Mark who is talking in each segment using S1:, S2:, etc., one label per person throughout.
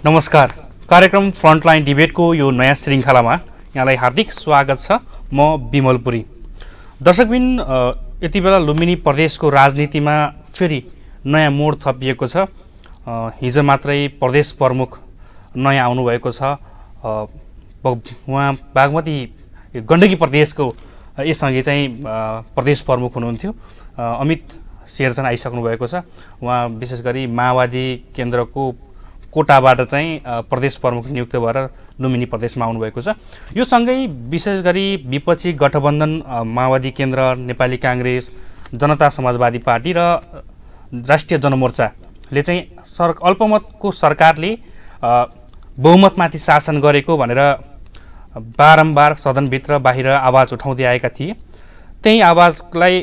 S1: नमस्कार। कार्यक्रम फ्रन्टलाइन डिबेटको यो नयाँ श्रृङ्खलामा यहाँलाई हार्दिक स्वागत छ। म विमलपुरी। दर्शकबिन, यति बेला लुम्बिनी प्रदेशको राजनीतिमा फेरि नयाँ मोड थपिएको छ। हिजो मात्रै प्रदेश प्रमुख नयाँ आउनुभएको छ। उहाँ बागमती गण्डकी प्रदेशको यसअघि चाहिँ प्रदेश प्रमुख हुनुहुन्थ्यो अमित शेरचन आइसक्नु भएको छ। उहाँ विशेष गरी माओवादी केन्द्रको कोटाबाट चाहिँ प्रदेश प्रमुख नियुक्त भएर लुम्बिनी प्रदेशमा आउनुभएको छ। यो सँगै विशेष गरी विपक्षी गठबन्धन माओवादी केन्द्र, नेपाली काङ्ग्रेस, जनता समाजवादी पार्टी र राष्ट्रिय जनमोर्चाले चाहिँ अल्पमतको सरकारले बहुमतमाथि शासन गरेको भनेर बारम्बार सदनभित्र बाहिर आवाज उठाउँदै आएका थिए। त्यही आवाजलाई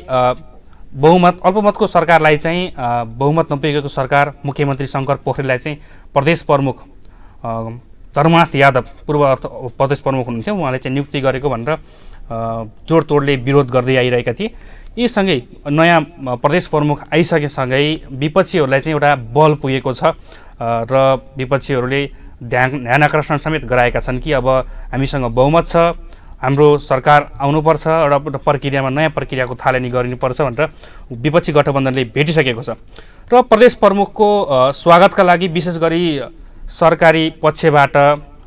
S1: अल्पमतको सरकारलाई चाहिँ बहुमत नपुगेको सरकार मुख्यमन्त्री शङ्कर पोखरेललाई चाहिँ प्रदेश प्रमुख धर्मनाथ यादव पूर्व प्रदेश प्रमुख हुनुहुन्थ्यो, उहाँले चाहिँ नियुक्ति गरेको भनेर जोडतोडले विरोध गर्दै आइरहेका थिए। यी सँगै नयाँ प्रदेश प्रमुख आइसकेसँगै विपक्षीहरूलाई चाहिँ एउटा बल पुगेको छ र विपक्षीहरूले ध्यान आकर्षण समेत गराएका छन् कि अब हामीसँग बहुमत छ, हाम्रो सरकार आउनुपर्छ, एउटा प्रक्रियामा नयाँ प्रक्रियाको थालनी गरिनुपर्छ भनेर विपक्षी गठबन्धनले भेटिसकेको छ। र प्रदेश प्रमुखको स्वागतका लागि विशेष गरी सरकारी पक्षबाट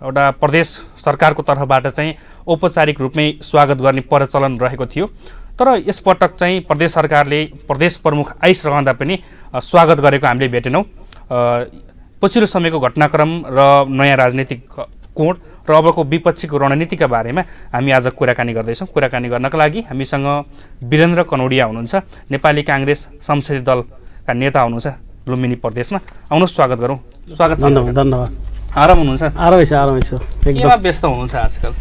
S1: एउटा प्रदेश सरकारको तर्फबाट चाहिँ औपचारिक रूपमै स्वागत गर्ने प्रचलन रहेको थियो। तर यसपटक चाहिँ प्रदेश सरकारले प्रदेश प्रमुख आइसरहँदा पनि स्वागत गरेको हामीले भेटेनौँ। पछिल्लो समयको घटनाक्रम र नयाँ राजनीतिक कोण र अबको विपक्षीको रणनीतिका बारेमा हामी आज कुराकानी गर्दैछौँ। कुराकानी गर्नका लागि हामीसँग वीरेन्द्र कनौडिया हुनुहुन्छ, नेपाली काङ्ग्रेस संसदीय दलका नेता हुनुहुन्छ लुम्बिनी प्रदेशमा। आउनुहोस्, स्वागत गरौँ। स्वागत छ।
S2: धन्यवाद।
S1: आराम हुनुहुन्छ?
S2: आरामै छु।
S1: केमा व्यस्त हुनुहुन्छ आजकल?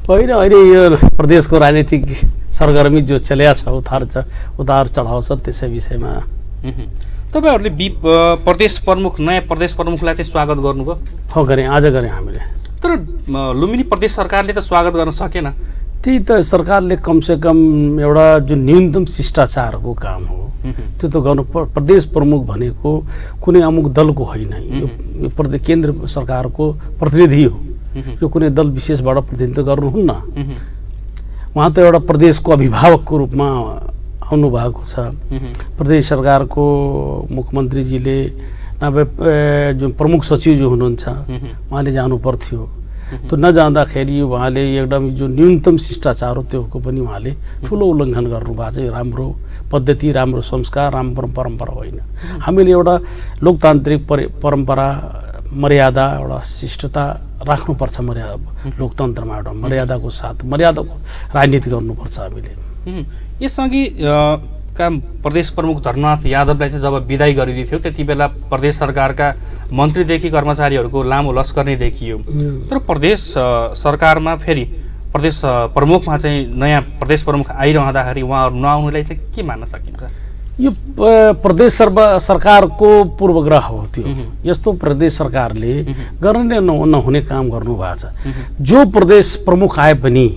S2: होइन, अहिले यो प्रदेशको राजनीतिक सरगर्मी जो चल्या छ, उतार चढाव छ, त्यसै विषयमा
S1: तपाईँहरूले नयाँ प्रदेश प्रमुखलाई चाहिँ स्वागत गर्नुभयो?
S2: हो, आज गरेँ हामीले।
S1: तर लुम्बिनी प्रदेश सरकारले त स्वागत गर्न सकेन।
S2: त्यही त सरकारले कमसेकम एउटा जुन न्यूनतम शिष्टाचारको काम हो त्यो त गर्नु। प्रदेश प्रमुख भनेको कुनै अमुक दलको होइन, यो केन्द्र सरकारको प्रतिनिधि हो। यो कुनै दल विशेषबाट प्रतिनिधित्व गर्नुहुन्न। उहाँ त एउटा प्रदेशको अभिभावकको रूपमा आउनु भएको छ। प्रदेश सरकारको मुख्यमन्त्रीजीले नभए जुन प्रमुख सचिव जो हुनुहुन्छ उहाँले जानु पर्थ्यो। त्यो नजाँदाखेरि उहाँले एकदम जो न्यूनतम शिष्टाचार हो त्योको पनि उहाँले ठुलो उल्लङ्घन गर्नुभएको छ। राम्रो पद्धति, राम्रो संस्कार, राम्रो परम्परा होइन। हामीले एउटा लोकतान्त्रिक परम्परा, मर्यादा, एउटा शिष्टता राख्नुपर्छ। मर्यादा लोकतन्त्रमा एउटा मर्यादाको साथ मर्यादाको राजनीति गर्नुपर्छ हामीले।
S1: यसअघि का प्रदेश प्रमुख धर्मनाथ यादवलाई चाहिँ जब विदाई गरिदिएको थियो त्यति बेला प्रदेश सरकारका मन्त्रीदेखि कर्मचारीहरूको लामो लस्कर नै देखियो। तर प्रदेश सरकारमा फेरि प्रदेश प्रमुखमा चाहिँ नयाँ प्रदेश प्रमुख आइरहँदाखेरि उहाँहरू नआउनुलाई चाहिँ के मान्न सकिन्छ?
S2: यो प्रदेश सरकारको पूर्वग्रह हो। त्यो यस्तो प्रदेश सरकारले गर्ने नहुने काम गर्नुभएको छ। जो प्रदेश प्रमुख आए पनि,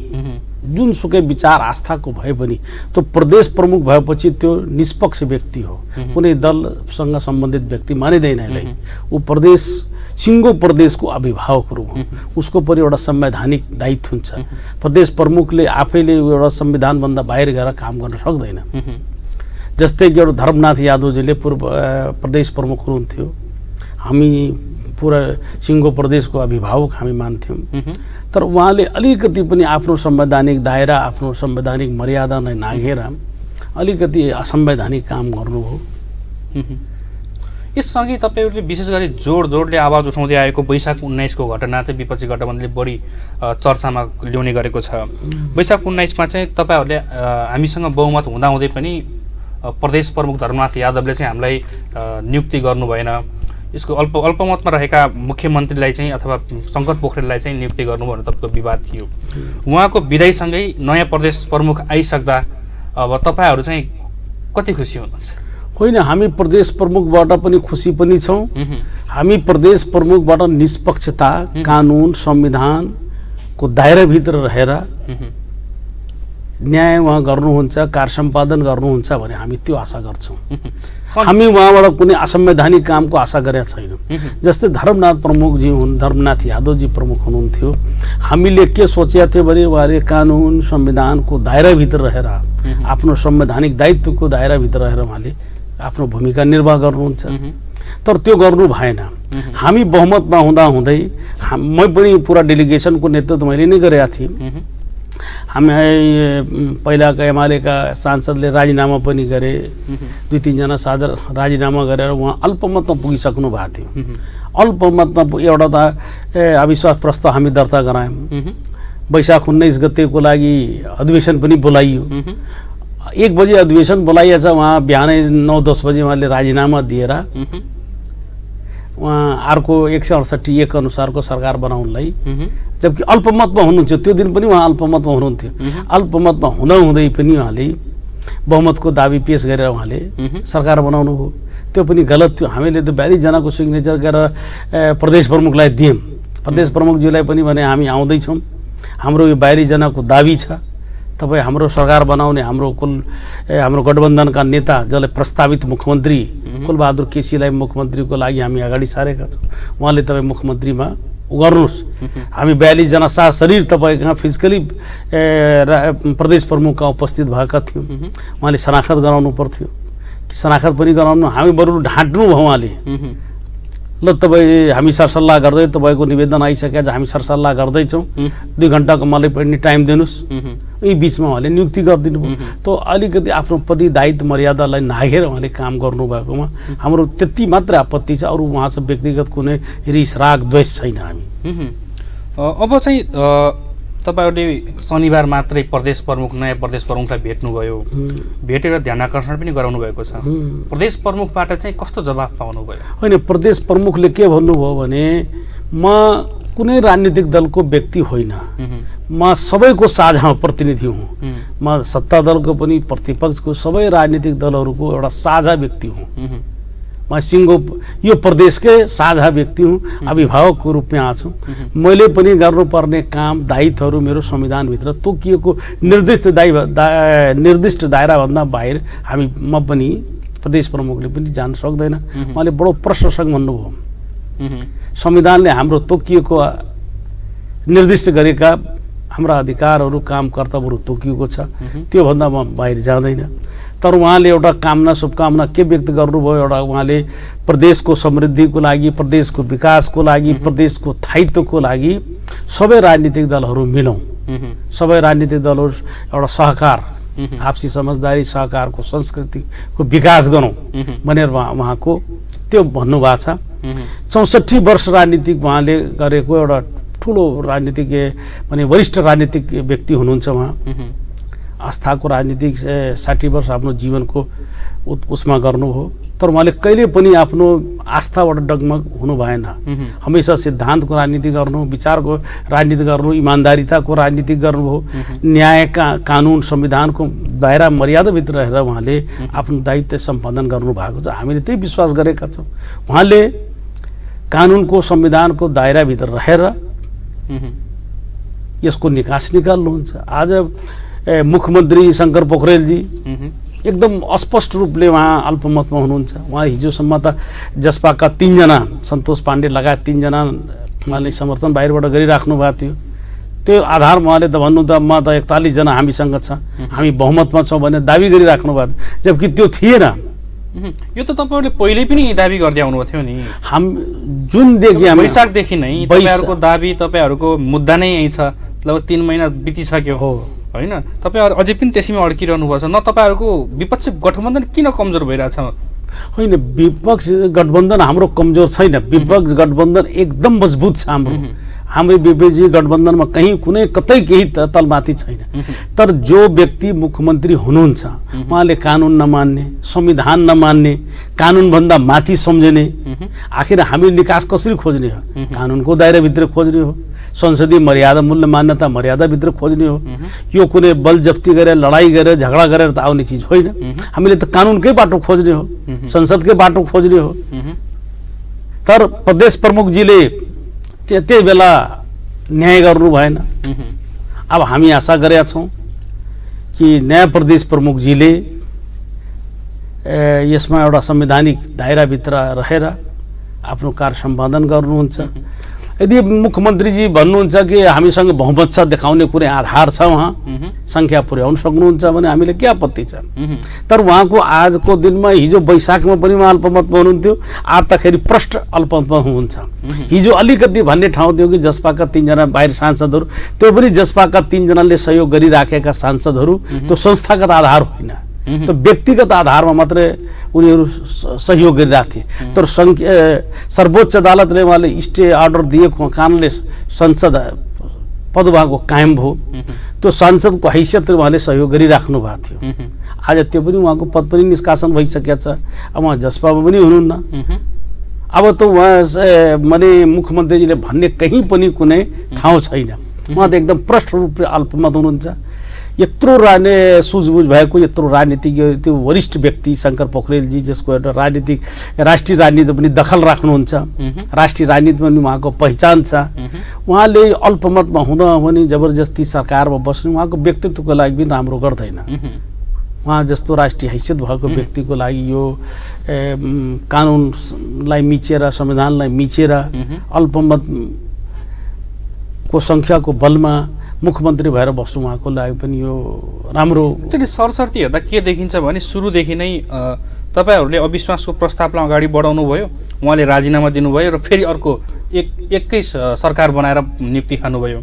S2: जुनसुकै विचार आस्थाको भए पनि, त्यो प्रदेश प्रमुख भएपछि त्यो निष्पक्ष व्यक्ति हो, कुनै दलसँग सम्बन्धित व्यक्ति मानिँदैन यसलाई। ऊ सिङ्गो प्रदेशको अभिभावक हो। उसको पनि एउटा संवैधानिक दायित्व हुन्छ। प्रदेश प्रमुखले आफैले एउटा संविधानभन्दा बाहिर गएर काम गर्न सक्दैन। जस्तै कि एउटा धर्मनाथ यादवजीले पूर्व प्रदेश प्रमुख हुनुहुन्थ्यो। हामी पुरा सिङ्गो प्रदेशको अभिभावक हामी मान्थ्यौँ। तर उहाँले अलिकति पनि आफ्नो संवैधानिक दायरा, आफ्नो संवैधानिक मर्यादा नै नाघेर अलिकति असंवैधानिक काम गर्नुभयो।
S1: यससँगै तपाईँहरूले विशेष गरी जोडले आवाज उठाउँदै आएको वैशाख 19 को घटना चाहिँ विपक्षी गठबन्धनले बढी चर्चामा ल्याउने गरेको छ। वैशाख 19 मा चाहिँ तपाईँहरूले हामीसँग बहुमत हुँदाहुँदै पनि प्रदेश प्रमुख धर्मनाथ यादवले चाहिँ हामीलाई नियुक्ति गर्नु भएन, यसको अल्पमतमा रहेका मुख्यमन्त्रीलाई चाहिँ अथवा शङ्कर पोखरेललाई चाहिँ नियुक्ति गर्नु भनेर तपाईँको विवाद थियो। उहाँको विदाईसँगै नयाँ प्रदेश प्रमुख आइसक्दा अब तपाईँहरू चाहिँ कति खुसी हुनुहुन्छ?
S2: होइन, हामी प्रदेश प्रमुखबाट पनि खुसी पनि छौँ। हामी प्रदेश प्रमुखबाट निष्पक्षता, कानुन, संविधानको दायराभित्र रहेर न्याय उहाँ गर्नुहुन्छ, कार्य सम्पादन गर्नुहुन्छ भने हामी त्यो आशा गर्छौँ। हामी उहाँबाट कुनै असंवैधानिक कामको आशा गरेका छैनौँ। जस्तै धर्मनाथ प्रमुखजी धर्मनाथ यादवजी प्रमुख हुनुहुन्थ्यो, हामीले के सोचेका थियौँ भने उहाँले कानुन संविधानको दायराभित्र रहेर आफ्नो संवैधानिक दायित्वको दायराभित्र रहेर उहाँले आफ्नो भूमिका निर्वाह गर्नुहुन्छ, तर त्यो गर्नु भएन। हामी बहुमतमा हुँदै मै पनि पुरा डेलिगेसनको नेतृत्व मैले नै गरेका थिएँ। हामी पहिलाका एमालेका सांसदले राजीनामा पनि गरे, 2-3 जना सांसद राजीनामा गरेर उहाँ अल्पमतमा पुगिसक्नु भएको थियो। अल्पमतमा एउटा त अविश्वास प्रस्ताव हामी दर्ता गरायौँ। वैशाख 19 गतेको लागि अधिवेशन पनि बोलाइयो। 1 बजे अधिवेशन बोलाइएछ, उहाँ बिहानै 9-10 बजे उहाँले राजीनामा दिएर उहाँ अर्को 168(1) अनुसारको सरकार बनाउनलाई, जबकि अल्पमतमा हुनुहुन्थ्यो, त्यो दिन पनि उहाँ अल्पमतमा हुनुहुन्थ्यो। अल्पमतमा हुँदै पनि उहाँले बहुमतको दाबी पेश गरेर उहाँले सरकार बनाउनु भयो। त्यो पनि गलत थियो। हामीले त 42 जनाको सिग्नेचर गरेर प्रदेश प्रमुखलाई दियौँ। प्रदेश प्रमुखज्यूलाई पनि भने हामी आउँदैछौँ, हाम्रो यो 42 जनाको दाबी छ, तपाईँ हाम्रो सरकार बनाउने हाम्रो गठबन्धनका नेता जसले प्रस्तावित मुख्यमन्त्री कुलबहादुर केसीलाई मुख्यमन्त्रीको लागि हामी अगाडि सारेका छौँ, उहाँले तपाईँ मुख्यमन्त्रीमा गर्नुहोस्। हामी 42 जना शरीर तपाईँ कहाँ फिजिकली प्रदेश प्रमुखका उपस्थित भएका थियौँ। उहाँले शनाखत गराउनु पर्थ्यो, शनाखत पनि गराउनु, हामी बरु ढाँट्नु भयो उहाँले। ल तपाईँ हामी सरसल्लाह गर्दै, तपाईँको निवेदन आइसकेछ, हामी सरसल्लाह गर्दैछौँ, 2 घन्टाको मलाई पनि टाइम दिनुहोस्। यी बिचमा उहाँले नियुक्ति गरिदिनु भयो। त अलिकति आफ्नो पद दायित्व मर्यादालाई नाघेर उहाँले काम गर्नुभएकोमा हाम्रो त्यति मात्र आपत्ति छ। अरू उहाँसँग व्यक्तिगत कुनै रिस राग द्वेष छैन हामी।
S1: अब चाहिँ तपाईँहरूले शनिबार मात्रै नयाँ प्रदेश प्रमुखलाई भेट्नुभयो, भेटेर ध्यान आकर्षण पनि गराउनु भएको छ। प्रदेश प्रमुखबाट चाहिँ कस्तो जवाफ पाउनुभयो?
S2: होइन, प्रदेश प्रमुखले के भन्नुभयो भने म कुनै राजनीतिक दलको व्यक्ति होइन, म सबैको साझा प्रतिनिधि हुँ। म सत्ता दलको पनि प्रतिपक्षको सबै राजनीतिक दलहरूको एउटा साझा व्यक्ति हुँ। म सिङ्गो यो प्रदेशकै साझा व्यक्ति हुँ, अभिभावकको रूपमा आएको छु। मैले पनि गर्नुपर्ने काम दायित्वहरू मेरो संविधानभित्र तोकिएको निर्दिष्ट दायराभन्दा बाहिर म पनि प्रदेश प्रमुखले पनि जान सक्दैन। उहाँले बडो प्रश्नसँग भन्नुभयो, संविधानले हाम्रो तोकिएको निर्दिष्ट गरेका हाम्रा अधिकारहरू काम कर्तव्यहरू तोकिएको छ, त्योभन्दा म बाहिर जाँदैन। तर उहाँले एउटा कामना शुभकामना के व्यक्त गर्नुभयो, एउटा उहाँले प्रदेशको समृद्धिको लागि, प्रदेशको विकासको लागि, प्रदेशको स्थायित्वको लागि सबै राजनीतिक दलहरू मिलौँ, सबै राजनीतिक दलहरू एउटा सहकार, आपसी समझदारी सहकारको संस्कृतिको विकास गरौँ भनेर उहाँको त्यो भन्नुभएको छ। 64 वर्ष राजनीतिक उहाँले गरेको एउटा ठुलो राजनीतिक भने वरिष्ठ राजनीतिक व्यक्ति हुनुहुन्छ उहाँ। आस्थाको राजनीतिक 60 वर्ष आफ्नो जीवनको उसमा गर्नुभयो, तर उहाँले कहिले पनि आफ्नो आस्थाबाट डगमग हुनु भएन। हमेसा सिद्धान्तको राजनीति गर्नु, विचारको राजनीति गर्नु, इमान्दारिताको राजनीति गर्नुभयो, न्यायका कानुन संविधानको दायरा मर्यादाभित्र रहेर उहाँले आफ्नो दायित्व सम्पादन गर्नुभएको छ। हामीले त्यही विश्वास गरेका छौँ। उहाँले कानुनको संविधानको दायराभित्र रहेर यसको निकास निकाल्नुहुन्छ। आज मुख्यमन्त्री शङ्कर पोखरेलजी एकदम अस्पष्ट रूपले उहाँ अल्पमतमा हुनुहुन्छ। उहाँ हिजोसम्म त जसपाका 3 जना सन्तोष पाण्डे लगायत 3 जना उहाँले समर्थन बाहिरबाट गरिराख्नु भएको थियो। त्यो आधारमा उहाँले त भन्नु त म त 41 जना हामीसँग छ, हामी बहुमतमा छौँ भनेर दाबी गरिराख्नु भएको थियो, जबकि त्यो थिएन।
S1: यो त तपाईँहरूले पहिले पनि दाबी गर्दै आउनुभएको थियो नि।
S2: जुनदेखि
S1: वैशाखदेखि नै तपाईँहरूको दाबी, तपाईँहरूको मुद्दा नै यही छ। लगभग 3 महिना बितिसक्यो हो होइन, तपाईँहरू अझै पनि त्यसैमा अड्किरहनु भएको छ। न तपाईँहरूको विपक्षी गठबन्धन किन कमजोर भइरहेछ?
S2: होइन, विपक्ष गठबन्धन हाम्रो कमजोर छैन, विपक्ष गठबन्धन एकदम मजबुत छ हाम्रो। हाम्रो विपक्षी गठबन्धनमा कहीँ कुनै कतै केही तलमाथि छैन। तर जो व्यक्ति मुख्यमन्त्री हुनुहुन्छ उहाँले कानुन नमान्ने, संविधान नमान्ने, कानुनभन्दा माथि सम्झने, आखिर हामी निकास कसरी खोज्ने हो? कानुनको दायराभित्र खोज्ने हो, संसदीय मर्यादा मूल्य मान्यता मर्यादाभित्र खोज्ने हो। यो कुनै बल जफ्ती गरेर, लडाइँ गरेर, झगडा गरेर त आउने चिज होइन। हामीले त कानुनकै बाटो खोज्ने हो, संसदकै बाटो खोज्ने हो। तर प्रदेश प्रमुखजीले त्यति बेला न्याय गर्नु भएन। अब हामी आशा गरेका छौँ कि नयाँ प्रदेश प्रमुखजीले यसमा एउटा संवैधानिक दायराभित्र रहेर आफ्नो कार्य सम्पादन गर्नुहुन्छ। यदि मुख्यमन्त्रीजी भन्नुहुन्छ कि हामीसँग बहुमत छ देखाउने कुनै आधार छ, उहाँ सङ्ख्या पुर्याउन सक्नुहुन्छ भने हामीले के आपत्ति छ। तर उहाँको आजको दिनमा, हिजो वैशाखमा पनि उहाँ अल्पमतमा हुनुहुन्थ्यो, आज त खेरि प्रष्ट अल्पमतमा हुनुहुन्छ। हिजो अलिकति भन्ने ठाउँ थियो कि जसपाका 3 जना बाहिर सांसदहरू, त्यो पनि जसपाका 3 जनाले सहयोग गरिराखेका सांसदहरू, त्यो संस्थागत आधार होइन, त्यो व्यक्तिगत आधारमा मात्रै उनीहरू सहयोग गरिरहेको थिए। तर सर्वोच्च अदालतले उहाँले स्टे अर्डर दिएको कारणले संसद पदभागको कायम भयो। त्यो सांसदको हैसियतले उहाँले सहयोग गरिराख्नु भएको थियो। आज त्यो पनि उहाँको पद पनि निष्कासन भइसकेको छ। अब उहाँ जसपामा पनि हुनुहुन्न। अब त उहाँ माने मुख्यमन्त्रीजीले भन्ने कहीँ पनि कुनै ठाउँ छैन। उहाँ त एकदम प्रष्ट रूपले अल्पमत हुनुहुन्छ। यत्रो सुझबुझ भएको यत्रो राजनीतिज्ञ, त्यो वरिष्ठ व्यक्ति शङ्कर पोखरेलजी, जसको एउटा राष्ट्रिय राजनीति पनि दखल राख्नुहुन्छ, राष्ट्रिय राजनीतिमा पनि उहाँको पहिचान छ, उहाँले अल्पमतमा हुँदा पनि जबरजस्ती सरकारमा बस्नु उहाँको व्यक्तित्वको लागि पनि राम्रो गर्दैन। उहाँ जस्तो राष्ट्रिय हैसियत भएको व्यक्तिको लागि यो कानुनलाई मिचेर, संविधानलाई मिचेर अल्पमतको सङ्ख्याको बलमा मुख्यमन्त्री भएर बस्नु उहाँको लागि पनि यो राम्रो।
S1: एक्चुअली सरसर्ती हेर्दा के देखिन्छ भने सुरुदेखि नै तपाईँहरूले अविश्वासको प्रस्तावलाई अगाडि बढाउनु भयो, उहाँले राजीनामा दिनुभयो र फेरि अर्को एकै सरकार बनाएर नियुक्ति खानुभयो।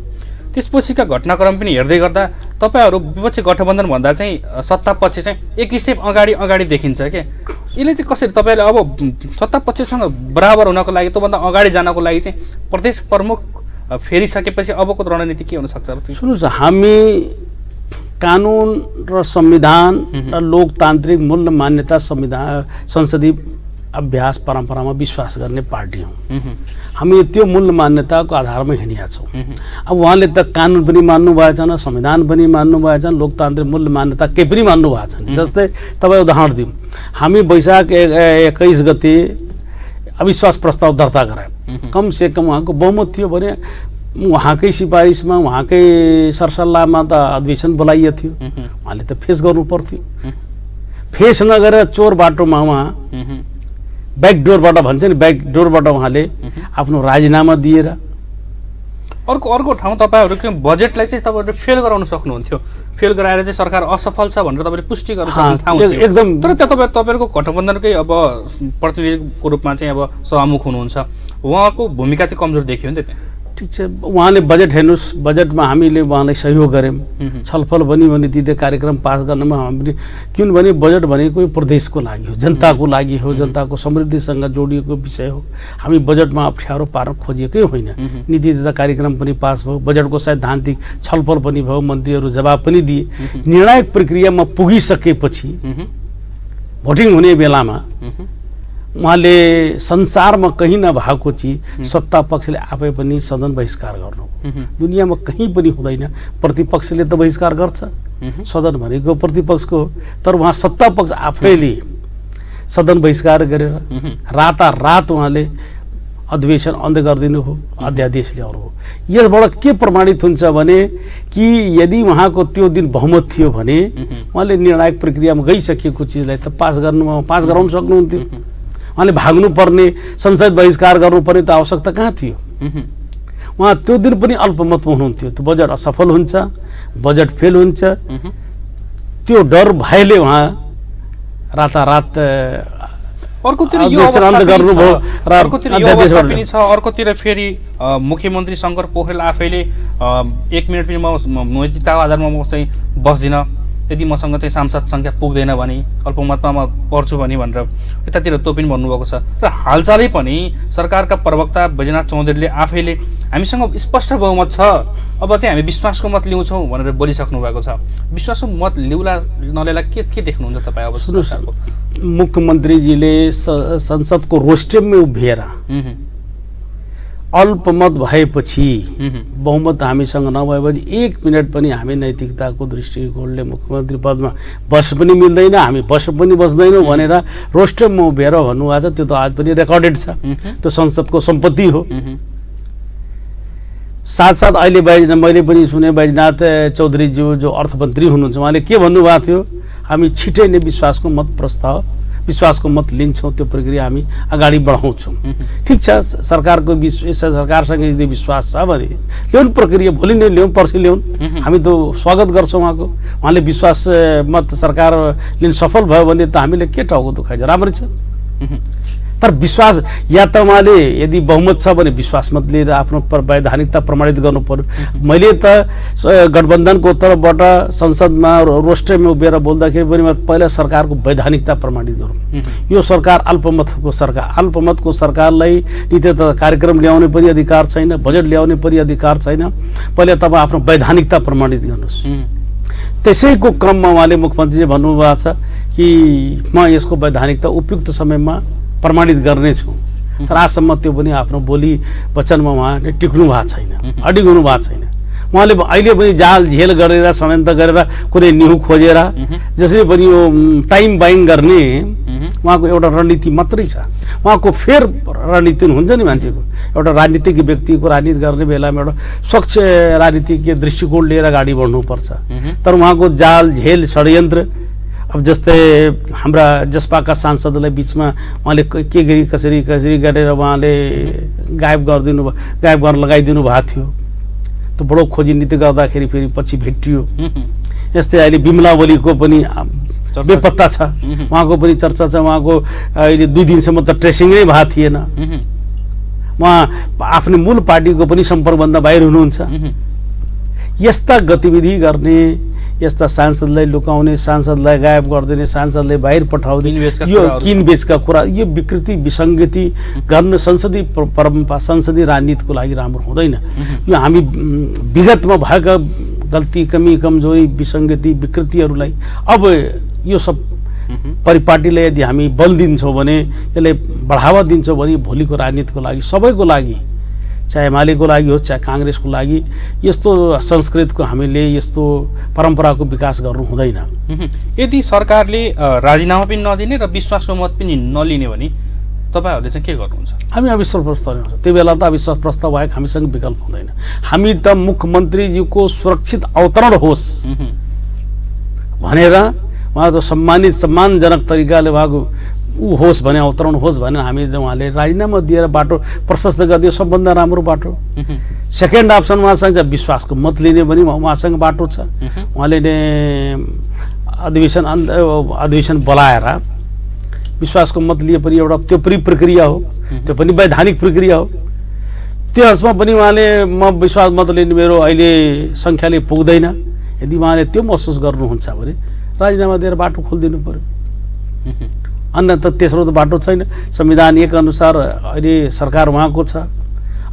S1: त्यसपछिका घटनाक्रम पनि हेर्दै गर्दा तपाईँहरू विपक्षी गठबन्धन भन्दा चाहिँ सत्तापक्ष चाहिँ एक स्टेप अगाडि देखिन्छ क्या। यसले चाहिँ कसरी तपाईँले अब सत्तापक्षसँग बराबर हुनको लागि, त्योभन्दा अगाडि जानको लागि चाहिँ प्रदेश प्रमुख फेरिसकेपछि अबको रणनीति के हुन सक्छ?
S2: सुन्नुहोस्, हामी कानुन र संविधान र लोकतान्त्रिक मूल्य मान्यता संसदीय अभ्यास परम्परामा विश्वास गर्ने पार्टी हौँ। हामी त्यो मूल्य मान्यताको आधारमा हिँडेका छौँ। अब उहाँले त कानुन पनि मान्नु भएको छैन, संविधान पनि मान्नु भएको छैन, लोकतान्त्रिक मूल्य मान्यता केही पनि मान्नु भएको छैन। जस्तै तपाईँ उदाहरण दिउँ, हामी वैशाख 21 गते अविश्वास प्रस्ताव दर्ता गरायौँ। कम से कम उहाँको बहुमत थियो भने उहाँकै सिफारिसमा, उहाँकै सरसल्लाहमा त अधिवेशन बोलाइएको थियो। उहाँले त फेस गर्नु पर्थ्यो। फेस नगरेर चोर बाटोमा उहाँ ब्याकडोरबाट भन्छ नि, ब्याकडोरबाट उहाँले आफ्नो राजीनामा दिएर
S1: अर्को ठाउँ तपाईँहरू बजेटलाई चाहिँ तपाईँहरूले फेल गराउन सक्नुहुन्थ्यो। फेल गराएर चाहिँ सरकार असफल छ भनेर तपाईँले पुष्टि गर्न सक्ने ठाउँ
S2: एकदम।
S1: तर त्यहाँ तपाईँहरूको गठबन्धनकै अब प्रतिनिधिको रूपमा चाहिँ अब सभामुख हुनुहुन्छ, उहाँको भूमिका चाहिँ कमजोर देखियो नि त त्यहाँ।
S2: ठिक छ, उहाँले बजेट हेर्नुहोस्, बजेटमा हामीले उहाँलाई सहयोग गऱ्यौँ, छलफल बनी दिँदै कार्यक्रम पास गर्नमा हामीले, किनभने बजेट भनेको प्रदेशको लागि हो, जनताको लागि हो, जनताको समृद्धिसँग जोडिएको विषय हो। हामी बजेटमा अप्ठ्यारो पार्न खोजिएकै होइन। नीति तथा कार्यक्रम पनि पास भयो, बजेटको सैद्धान्तिक छलफल पनि भयो, मन्त्रीहरू जवाब पनि दिए। निर्णायक प्रक्रियामा पुगिसकेपछि भोटिङ हुने बेलामा उहाँले संसारमा कहीँ नभएको चिज सत्ता पक्षले आफै पनि सदन बहिष्कार गर्नु, दुनियाँमा कहीँ पनि हुँदैन। प्रतिपक्षले त बहिष्कार गर्छ, सदन भनेको प्रतिपक्षको, तर उहाँ सत्ता पक्ष आफैले सदन बहिष्कार गरेर रातारात उहाँले अधिवेशन अन्त्य गरिदिनु हो, अध्यादेश ल्याउनु हो। यसबाट के प्रमाणित हुन्छ भने कि यदि उहाँको त्यो दिन बहुमत थियो भने उहाँले निर्णायक प्रक्रियामा गइसकेको चिजलाई त पास गराउन सक्नुहुन्थ्यो। उहाँले भाग्नु पर्ने, संसद बहिष्कार गर्नुपर्ने त आवश्यकता कहाँ थियो? उहाँ त्यो दिन पनि अल्पमतमा हुनुहुन्थ्यो। त्यो बजेट असफल हुन्छ, बजेट फेल हुन्छ, त्यो डर भएले उहाँ रातारात
S1: अर्कोतिर फेरि मुख्यमन्त्री शङ्कर पोखरेल आफैले 1 मिनट पनि म नैतिकताको आधारमा म चाहिँ बस्दिनँ, यदि मसँग चाहिँ सांसद सङ्ख्या पुग्दैन भने अल्पमतमा म पर्छु भनेर यतातिर त्यो पनि भन्नुभएको छ। र हालचालै पनि सरकारका प्रवक्ता बैजनाथ चौधरीले आफैले हामीसँग स्पष्ट बहुमत छ, अब चाहिँ हामी विश्वासको मत लिउँछौँ भनेर बोलिसक्नु भएको छ। विश्वासको मत लिउला नलेला के देख्नुहुन्छ तपाईँ? अब
S2: सुन्नुहोस्, मुख्यमन्त्रीजीले संसदको रोस्टेममै उभिएर अल्पमत भएपछि, बहुमत हामीसँग नभएपछि 1 मिनट पनि हामी नैतिकताको दृष्टिकोणले मुख्यमन्त्री पदमा बस पनि मिल्दैन, हामी बस पनि बस्दैनौँ भनेर रोस्टेममा उभिएर भन्नुभएको छ। त्यो त आज पनि रेकर्डेड छ, त्यो संसदको सम्पत्ति हो। साथसाथ अहिले मैले पनि सुने बैजनाथ चौधरीज्यू जो अर्थमन्त्री हुनुहुन्छ उहाँले के भन्नुभएको थियो, हामी छिटै नै विश्वासको मत लिन्छौँ, त्यो प्रक्रिया हामी अगाडि बढाउँछौँ। ठिक छ, सरकारसँग यदि विश्वास छ भने ल्याउनु प्रक्रिया, भोलि नै ल्याउँ पर्सि ल्याउँ, हामी त स्वागत गर्छौँ उहाँको। उहाँले विश्वास मत सरकार लिन सफल भयो भने त हामीले के टाउको दुखाइन्छ, राम्रै छ। तर विश्वास या त उहाँले यदि बहुमत छ भने विश्वास मत लिएर आफ्नो वैधानिकता प्रमाणित गर्नु पर्यो। मैले त गठबन्धनको तर्फबाट संसदमा रोस्टरमा उभिएर बोल्दाखेरि पनि पहिला सरकारको वैधानिकता प्रमाणित गरौँ। यो सरकार अल्पमतको सरकारलाई नीति तथा कार्यक्रम ल्याउने पनि अधिकार छैन, बजेट ल्याउने पनि अधिकार छैन। पहिला तपाईँ आफ्नो वैधानिकता प्रमाणित गर्नुहोस्। त्यसैको क्रममा उहाँले मुख्यमन्त्रीले भन्नुभएको छ कि म यसको वैधानिकता उपयुक्त समयमा प्रमाणित गर्नेछु। तर आजसम्म त्यो पनि आफ्नो बोली वचनमा उहाँले टिक्नु भएको छैन, अडिग हुनु भएको छैन। उहाँले अहिले पनि जाल झेल गरेर षड्यन्त्र गरेर कुनै न्यु खोजेर जसरी पनि यो टाइम बाइङ गर्ने उहाँको एउटा रणनीति मात्रै छ। उहाँको फेर रणनीति हुन्छ नि, मान्छेको एउटा राजनीतिक व्यक्तिको राजनीति गर्ने बेलामा एउटा स्वच्छ राजनीतिक दृष्टिकोण लिएर अगाडि बढ्नुपर्छ। तर उहाँको जाल झेल षड्यन्त्र, अब जस्तै हाम्रा जसपाका सांसदलाई बिचमा उहाँले के गरी कसरी गरेर उहाँले गायब गर्न लगाइदिनु भएको थियो। त्यो बडो खोजी नीति गर्दाखेरि फेरि पछि भेटियो। यस्तै अहिले बिमला ओलीको पनि बेपत्ता छ, उहाँको पनि चर्चा छ। उहाँको अहिले 2 दिनसम्म त ट्रेसिङै भएको थिएन। उहाँ आफ्नो मूल पार्टीको पनि सम्पर्कभन्दा बाहिर हुनुहुन्छ। यस्ता गतिविधि गर्ने, यस्ता सांसदलाई लुकाउने, सांसदलाई गायब गरिदिने, सांसदलाई बाहिर पठाउने, यो किनबेचका कुरा, यो विकृति विसङ्गति गर्न संसदीय परम्परा संसदीय राजनीतिको लागि राम्रो हुँदैन। यो हामी विगतमा भएका गल्ती, कमी, कमजोरी, विसङ्गति, विकृतिहरूलाई अब यो सब परिपाटीलाई यदि हामी बल दिन्छौँ भने, यसलाई बढावा दिन्छौँ भने भोलिको राजनीतिको लागि, सबैको लागि, चाहे एमालेको लागि हो चाहे काङ्ग्रेसको लागि, यस्तो संस्कृतिको हामीले यस्तो परम्पराको विकास गर्नु हुँदैन।
S1: यदि सरकारले राजीनामा पनि नदिने र विश्वासको मत पनि नलिने भने तपाईँहरूले चाहिँ के गर्नुहुन्छ? हामी
S2: अविश्वास प्रस्ताव ल्याउँछौँ। त्यो बेला त अविश्वास प्रस्ताव बाहेक हामीसँग विकल्प हुँदैन। हामी त मुख्यमन्त्रीज्यूको सुरक्षित अवतरण होस् भनेर, उहाँ त सम्मानजनक तरिकाले उहाँको होस् भने, अवतरण होस् भने हामी उहाँले राजीनामा दिएर बाटो प्रशस्त गरिदियो, सबभन्दा राम्रो बाटो। सेकेन्ड अप्सन उहाँसँग विश्वासको मत लिने पनि उहाँसँग बाटो छ। उहाँले अधिवेशन बोलाएर विश्वासको मत लिए पनि एउटा त्यो पनि प्रक्रिया हो, त्यो पनि वैधानिक प्रक्रिया हो। त्यसमा पनि उहाँले म विश्वास मत लिने मेरो अहिले सङ्ख्याले पुग्दैन, यदि उहाँले त्यो महसुस गर्नुहुन्छ भने राजीनामा दिएर बाटो खोलिदिनु पर्यो। अन्य त तेस्रो त बाटो छैन। संविधान 1 अनुसार अहिले सरकार उहाँको छ।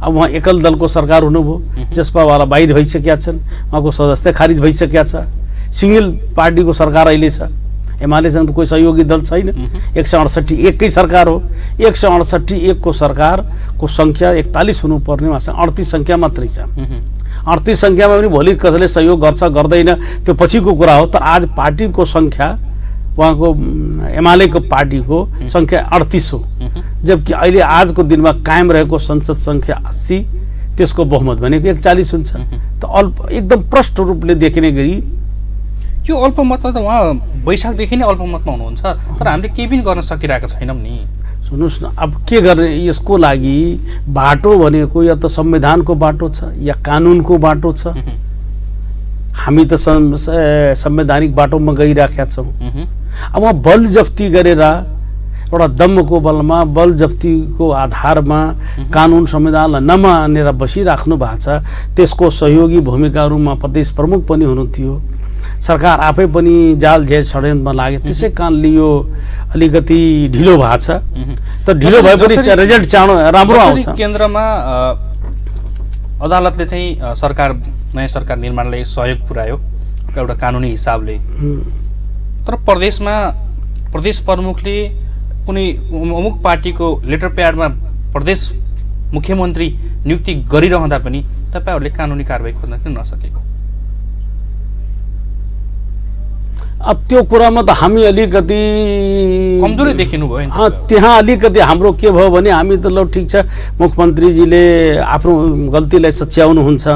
S2: अब उहाँ एकल दलको सरकार हुनुभयो, जसपावाला बाहिर भइसकेका छन्, उहाँको सदस्य खारिज भइसकेका छ। सिंगल पार्टीको सरकार अहिले छ, एमालेसँग त कोही सहयोगी दल छैन। 168 एकै सरकार हो। 168 एकको सरकारको सङ्ख्या 41 हुनुपर्ने, उहाँसँग 38 सङ्ख्या मात्रै छ। 38 सङ्ख्यामा पनि भोलि कसैले सहयोग गर्छ गर्दैन त्यो पछिको कुरा हो। तर आज पार्टीको सङ्ख्या, उहाँको एमालेको पार्टीको सङ्ख्या 38 हो, जबकि अहिले आजको दिनमा कायम रहेको संसद सङ्ख्या 80, त्यसको बहुमत भनेको 41 हुन्छ। त एकदम प्रष्ट रूपले देखिने गरी
S1: यो अल्पमतमा त उहाँ वैशाखदेखि नै अल्पमतमा हुनुहुन्छ, तर हामीले केही पनि गर्न सकिरहेका छैनौँ नि।
S2: सुन्नुहोस् न, अब के गर्ने? यसको लागि बाटो भनेको या त संविधानको बाटो छ या कानुनको बाटो छ। हामी त संवैधानिक बाटोमा गइराखेका छौँ। अब उहाँ बल जफ्ती गरेर एउटा दम्बको बलमा, बल जफ्तीको आधारमा कानुन संविधानलाई नमानेर बसिराख्नु भएको छ। त्यसको सहयोगी भूमिकाहरूमा प्रदेश प्रमुख पनि हुनुहुन्थ्यो, सरकार आफै पनि जाल झेल षड्यन्त्रमा लागे। त्यसै कारणले यो अलिकति ढिलो भएको छ। त ढिलो भए पनि रिजल्ट चाँडो राम्रो आउँछ।
S1: केन्द्रमा अदालतले चाहिँ नयाँ सरकार निर्माणलाई सहयोग पुर्यायो एउटा कानुनी हिसाबले, तर प्रदेशमा प्रदेश प्रमुखले कुनै अमुक पार्टीको लेटर प्याडमा प्रदेश मुख्यमन्त्री नियुक्ति गरिरहँदा पनि तपाईँहरूले कानुनी कारबाही खोज्न किन नसकेको?
S2: अब त्यो कुरामा त हामी अलिकति
S1: कमजोरी देखिनु भयो नि त।
S2: त्यहाँ अलिकति हाम्रो के भयो भने हामी त ल ठिक छ मुख्यमन्त्रीजीले आफ्नो गल्तीलाई सच्याउनुहुन्छ।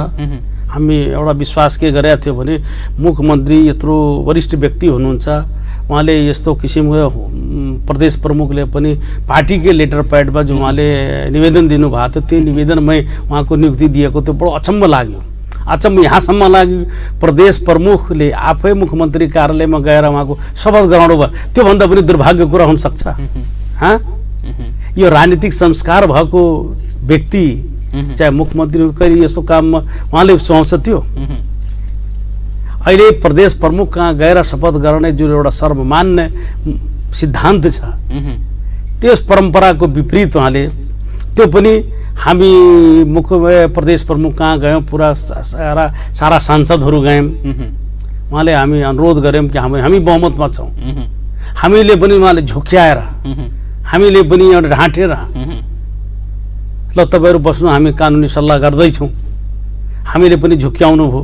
S2: हामी एउटा विश्वास के गरेका थियो भने मुख्यमन्त्री यत्रो वरिष्ठ व्यक्ति हुनुहुन्छ, उहाँले यस्तो किसिमको प्रदेश प्रमुखले पनि पार्टीकै लेटर प्याडमा जो उहाँले निवेदन दिनुभएको थियो त्यो निवेदनमै उहाँको नियुक्ति दिएको त्यो बडो अचम्म लाग्यो। अचम्म यहाँसम्म लाग्यो प्रदेश प्रमुखले आफै मुख्यमन्त्री कार्यालयमा गएर उहाँको शपथ गराउनु भयो, त्योभन्दा पनि दुर्भाग्य कुरा हुन सक्छ? यो राजनीतिक संस्कार भएको व्यक्ति चाहे मुख्यमन्त्री कहिले यस्तो काममा उहाँले सुहाउँछ? त्यो अहिले प्रदेश प्रमुख कहाँ गएर शपथ गर्ने जुन एउटा सर्वमान्य सिद्धान्त छ त्यस परम्पराको विपरीत उहाँले, त्यो पनि हामी मुख्य प्रदेश प्रमुख कहाँ गयौँ, पुरा सारा सांसदहरू गयौँ, उहाँले हामी अनुरोध गऱ्यौँ कि हामी बहुमतमा छौँ, हामीले पनि उहाँले झुक्क्याएर हामीले पनि एउटा ढाँटेर ल तपाईँहरू बस्नु हामी कानुनी सल्लाह गर्दैछौँ, हामीले पनि झुक्क्याउनु भयो।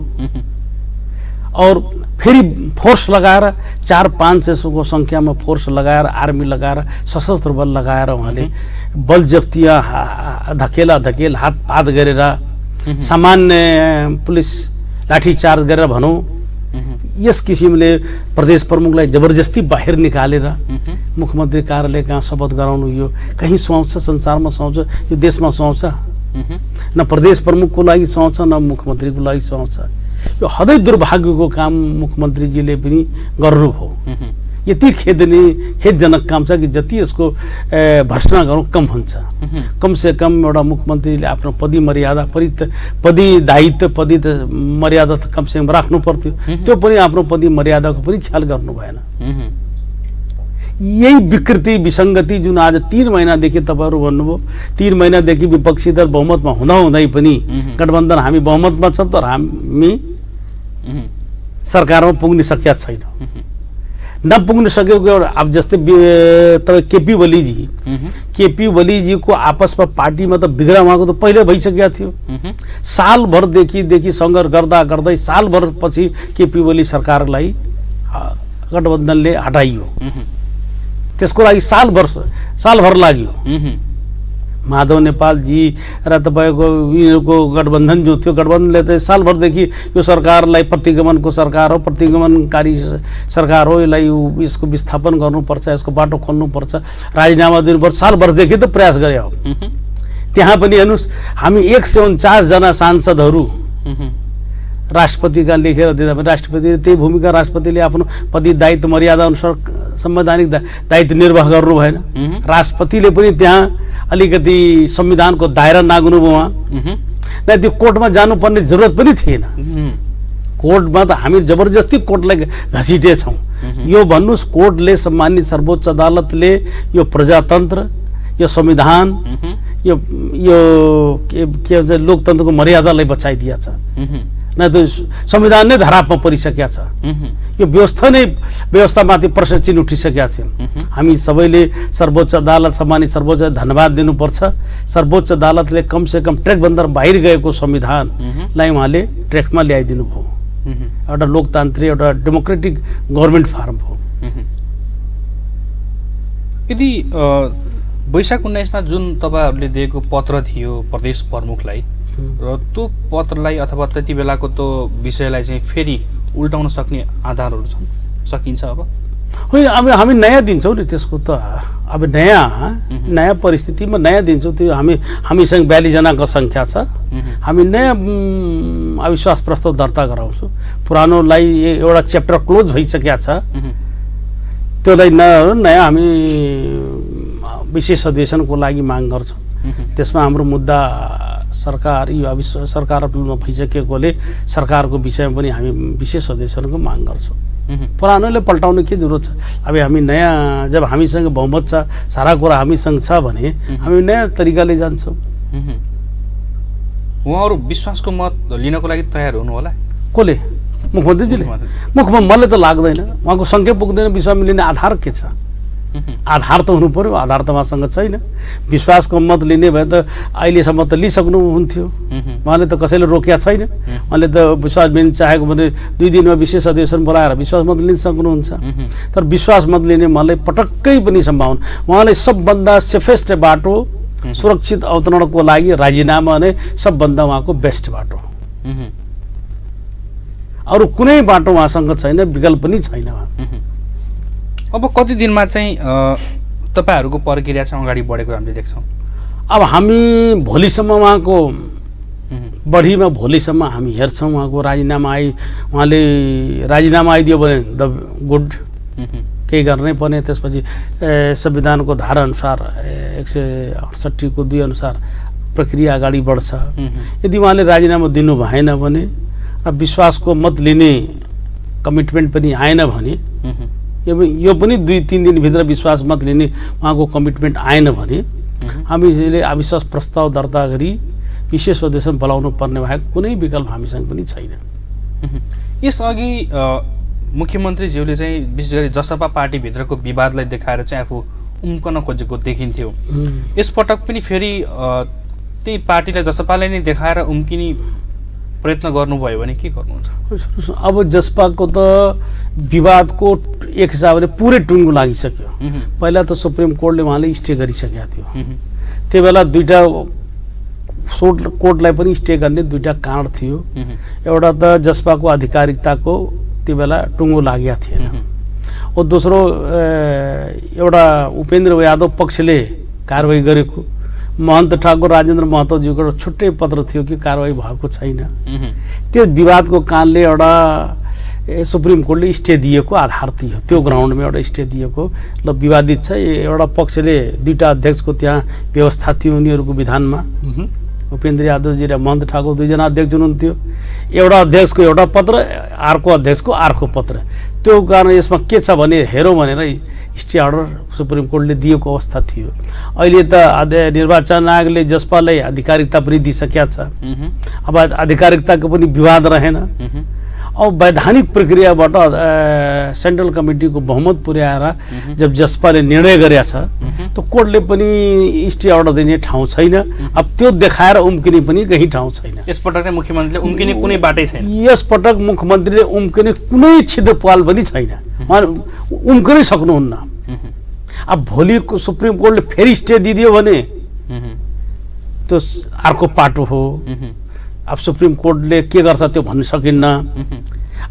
S2: और फेरि फोर्स लगाएर 400-500 को संख्यामा फोर्स लगाएर आर्मी लगाएर सशस्त्र बल लगाएर उहाँले बल जफ्तिया धकेल हात गरेर सामान्य पुलिस लाठीचार्ज गरेर भनौँ यस किसिमले प्रदेश प्रमुखलाई जबरजस्ती बाहिर निकालेर मुख्यमन्त्री कार्यालय कहाँ शपथ गराउनु यो कहीँ सुहाउँछ? संसारमा सुहाउँछ? यो देशमा सुहाउँछ? न प्रदेश प्रमुखको लागि सुहाउँछ न मुख्यमन्त्रीको लागि सुहाउँछ। यो हदै दुर्भाग्यको काम मुख्यमन्त्रीजीले पनि गर्नुभयो। यति खेदजनक काम छ कि जति यसको भर्सना गरौँ कम हुन्छ। कमसे कम एउटा मुख्यमन्त्रीले आफ्नो पदी मर्यादा पदी दायित्व पदी मर्यादा त कमसे कम राख्नु पर्थ्यो, त्यो पनि आफ्नो पदी मर्यादाको पनि ख्याल गर्नु भएन। यही विकृति विसङ्गति जुन आज 3 महिनादेखि तपाईँहरू भन्नुभयो 3 महिनादेखि विपक्षी दल बहुमतमा हुँदै पनि गठबन्धन हामी बहुमतमा छ तर हामी सरकारमा पुग्न सकेका छैन। नपुग्न सकेको एउटा अब जस्तै तपाईँ केपी ओलीजीको आपसमा पार्टीमा त बिग्रा उहाँको त पहिले भइसकेको थियो। सालभरदेखि सङ्घर्ष गर्दै सालभर पछि केपी ओली सरकारलाई गठबन्धनले हटाइयो। त्यसको लागि सालभर लाग्यो। माधव नेपालजी र तपाईँको यिनीहरूको गठबन्धन जो थियो गठबन्धनले त सालभरदेखि यो सरकारलाई प्रतिगमनको सरकार हो, प्रतिगमनकारी सरकार हो, यसलाई यसको विस्थापन गर्नुपर्छ, यसको बाटो खोल्नुपर्छ, राजीनामा दिनुपर्छ, सालभरदेखि त प्रयास गरे हो। त्यहाँ पनि हेर्नुहोस् हामी 149 जना सांसदहरू राष्ट्रपतिका लेखेर दिँदा पनि राष्ट्रपतिले त्यही भूमिका राष्ट्रपतिले आफ्नो पदी दायित्व मर्यादा अनुसार संवैधानिक दायित्व निर्वाह गर्नु भएन। राष्ट्रपतिले पनि त्यहाँ अलिकति संविधानको दायरा नाग्नु भयो उहाँ। न त्यो कोर्टमा जानुपर्ने जरुरत पनि थिएन। कोर्टमा त हामी जबरजस्ती कोर्टलाई घसीटेछौँ। यो भन्नुहोस् कोर्टले सम्मानित सर्वोच्च अदालतले यो प्रजातन्त्र यो संविधान यो के भन्छ लोकतन्त्रको मर्यादालाई बचाइदिया छ। न त संविधान नै धरापमा परिसकेका छ। यो व्यवस्थामाथि प्रश्न चिन्ह उठिसकेका थियो। हामी सबैले सर्वोच्च अदालत सम्मानित सर्वोच्च धन्यवाद दिनुपर्छ। सर्वोच्च अदालतले कमसे कम ट्र्याकभन्दा बाहिर गएको संविधानलाई उहाँले ट्र्याकमा ल्याइदिनु भयो। एउटा लोकतान्त्रिक एउटा डेमोक्रेटिक गभर्मेन्ट फार्म हो।
S1: यदि वैशाख 19 मा जुन तपाईँहरूले दिएको पत्र थियो प्रदेश प्रमुखलाई र त्यो पत्रलाई अथवा त्यति बेलाको त्यो विषयलाई चाहिँ फेरि उल्टाउन सक्ने आधारहरू छन् सकिन्छ? अब
S2: होइन अब हामी नयाँ दिन्छौँ नि त्यसको त अब नयाँ परिस्थितिमा नयाँ दिन्छौँ। त्यो हामीसँग 42 जनाको सङ्ख्या छ। हामी नयाँ अविश्वास प्रस्ताव दर्ता गराउँछौँ। पुरानोलाई एउटा च्याप्टर क्लोज भइसकेका छ, त्यसलाई नयाँ हामी विशेष अधिवेशनको लागि माग गर्छौँ। त्यसमा हाम्रो मुद्दा सरकार यो अविश्वास सरकारमा भइसकेकोले सरकारको विषयमा पनि हामी विशेष अधिवेशनको माग गर्छौँ। पुरानोले पल्टाउनु के जरुरत छ? अब हामी नयाँ जब हामीसँग बहुमत छ सारा कुरा हामीसँग छ भने हामी नयाँ तरिकाले जान्छौँ।
S1: उहाँहरू विश्वासको मत लिनको लागि तयार हुनु होला?
S2: कसले? मुख्यमन्त्रीजीले? मलाई त लाग्दैन। उहाँको सङ्ख्या पुग्दैन। विश्वास लिने आधार के छ? आधार त हुनु पर्यो, आधार त उहाँसँग छैन। विश्वासको मत लिने भए त अहिलेसम्म त लिइसक्नुहुन्थ्यो, उहाँले त कसैले रोकेका छैन। उहाँले त विश्वास लिन चाहेको भने 2 दिनमा विशेष अधिवेशन बोलाएर विश्वास मत लिन सक्नुहुन्छ। तर विश्वास मत लिने मलाई पटक्कै पनि सम्भावना, उहाँले सबभन्दा सेफेस्ट बाटो सुरक्षित अवतरणको लागि राजीनामा नै सबभन्दा उहाँको बेस्ट बाटो, अरू कुनै बाटो उहाँसँग छैन, विकल्प पनि छैन।
S1: अब कति दिनमा चाहिँ तपाईँहरूको प्रक्रिया चाहिँ अगाडि बढेको हामीले देख्छौँ?
S2: अब हामी भोलिसम्म उहाँको बढीमा भोलिसम्म हामी हेर्छौँ उहाँको राजीनामा उहाँले राजीनामा आइदियो भने द गुड, केही गर्नै पर्ने। त्यसपछि संविधानको धारा अनुसार 168 को 2 अनुसार प्रक्रिया अगाडि बढ्छ। यदि उहाँले राजीनामा दिनु भएन भने र विश्वासको मत लिने कमिटमेन्ट पनि आएन भने, यो पनि 2-3 दिनभित्र विश्वास मत लिने उहाँको कमिटमेन्ट आएन भने हामीले अविश्वास प्रस्ताव दर्ता गरी विशेष अधिवेशन बोलाउनु पर्ने बाहेक कुनै विकल्प हामीसँग पनि छैन।
S1: यसअघि मुख्यमन्त्रीज्यूले चाहिँ विशेष गरी जसपा पार्टीभित्रको विवादलाई देखाएर चाहिँ आफू उम्कन खोजेको देखिन्थ्यो। यसपटक पनि फेरि त्यही पार्टीलाई जसपालाई नै देखाएर उम्किने प्रयत्न गर्नुभयो भने के गर्नुहुन्छ?
S2: अब जसपाको त विवादको एक हिसाबले पुरै टुङ्गो लागिसक्यो। पहिला त सुप्रिम कोर्टले उहाँले स्टे गरिसकेका थियो। त्यो बेला 2टा कोर्टलाई पनि स्टे गर्ने 2टा कारण थियो। एउटा त जसपाको आधिकारिकताको त्यो बेला टुङ्गो लागेको थिएन, और दोस्रो एउटा उपेन्द्र यादव पक्षले कारवाही गरेको महन्त ठाकुर राजेन्द्र महतोज्यूको एउटा छुट्टै पत्र थियो कि कारवाही भएको छैन। त्यो विवादको कारणले एउटा सुप्रिम कोर्टले स्टे दिएको आधार थियो, त्यो ग्राउन्डमा एउटा स्टे दिएको। ल विवादित छ, एउटा पक्षले 2टा अध्यक्षको त्यहाँ व्यवस्था थियो उनीहरूको विधानमा, उपेन्द्र यादवजी र महन्त ठाकुर 2 जना अध्यक्ष हुनुहुन्थ्यो। एउटा अध्यक्षको एउटा पत्र, अर्को अध्यक्षको अर्को पत्र। त्यो कारण यसमा के छ भने हेरौँ भनेर स्टे अर्डर सुप्रिम कोर्टले दिएको अवस्था थियो। अहिले त निर्वाचन आयोगले जसपालाई आधिकारिकता पनि दिइसकेका छ। अब आधिकारिकताको पनि विवाद रहेन। अब वैधानिक प्रक्रियाबाट सेन्ट्रल कमिटीको बहुमत पुर्याएर जब जसपाले निर्णय गरेका छ, त कोर्टले पनि स्टे अर्डर दिने ठाउँ छैन। अब त्यो देखाएर उम्किने पनि कहीँ ठाउँ छैन।
S1: यसपटक चाहिँ मुख्यमन्त्रीले उम्किने कुनै बाटै छैन।
S2: यसपटक मुख्यमन्त्रीले उम्किने कुनै छिद्रपाल पनि छैन, उहाँले उम्किनै सक्नुहुन्न। अब भोलिको सुप्रिम कोर्टले फेरि स्टे दिदियो भने त्यो अर्को पाटो हो। अब सुप्रिम कोर्टले के गर्छ त्यो भन्न सकिन्न।